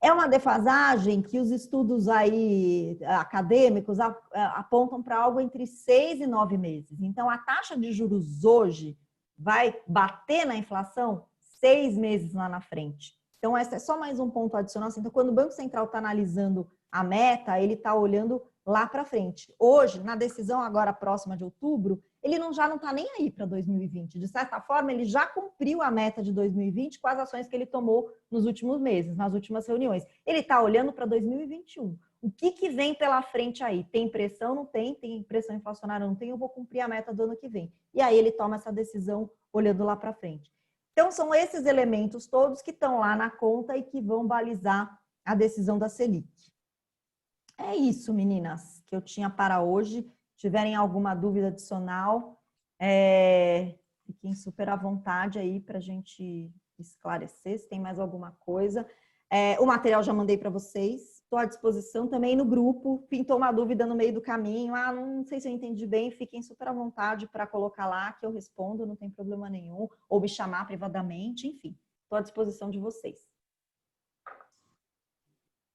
É uma defasagem que os estudos aí acadêmicos apontam para algo entre 6 e 9 meses. Então, a taxa de juros hoje vai bater na inflação 6 meses lá na frente. Então, esse é só mais um ponto adicional. Então, quando o Banco Central está analisando a meta, ele está olhando lá para frente. Hoje, na decisão agora próxima de outubro, ele já não está nem aí para 2020. De certa forma, ele já cumpriu a meta de 2020 com as ações que ele tomou nos últimos meses, nas últimas reuniões. Ele está olhando para 2021. O que vem pela frente aí? Tem pressão? Não tem. Tem pressão inflacionária? Não tem. Eu vou cumprir a meta do ano que vem. E aí ele toma essa decisão olhando lá para frente. Então, são esses elementos todos que estão lá na conta e que vão balizar a decisão da Selic. É isso, meninas, que eu tinha para hoje. Se tiverem alguma dúvida adicional, fiquem super à vontade aí para a gente esclarecer, se tem mais alguma coisa. O material já mandei para vocês, estou à disposição também no grupo. Pintou uma dúvida no meio do caminho, não sei se eu entendi bem, fiquem super à vontade para colocar lá, que eu respondo, não tem problema nenhum, ou me chamar privadamente, enfim, estou à disposição de vocês.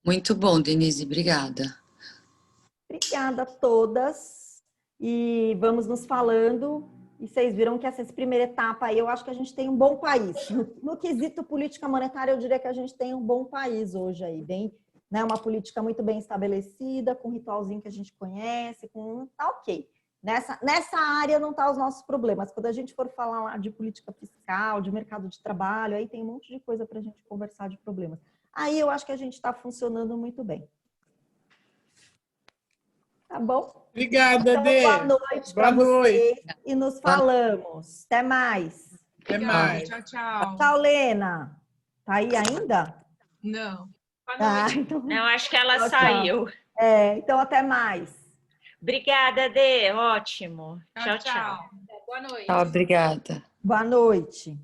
Muito bom, Denise, obrigada. Obrigada a todas e vamos nos falando. E vocês viram que essa primeira etapa aí, eu acho que a gente tem um bom país. No quesito política monetária, eu diria que a gente tem um bom país hoje aí, bem, né, uma política muito bem estabelecida, com um ritualzinho que a gente conhece, tá ok. Nessa área não tá os nossos problemas. Quando a gente for falar lá de política fiscal, de mercado de trabalho, aí tem um monte de coisa para a gente conversar de problemas. Aí eu acho que a gente está funcionando muito bem. Tá bom? Obrigada, Então, Dê. boa noite para vocês e nos falamos. Até mais. Até Obrigada, mais. tchau, tchau. Tchau, Lena. Tá aí ainda? Não. Boa noite. Então, Não, acho que ela tchau, saiu. então até mais. Obrigada, Dê. Ótimo. Tchau, tchau. Boa noite. Obrigada. Boa noite.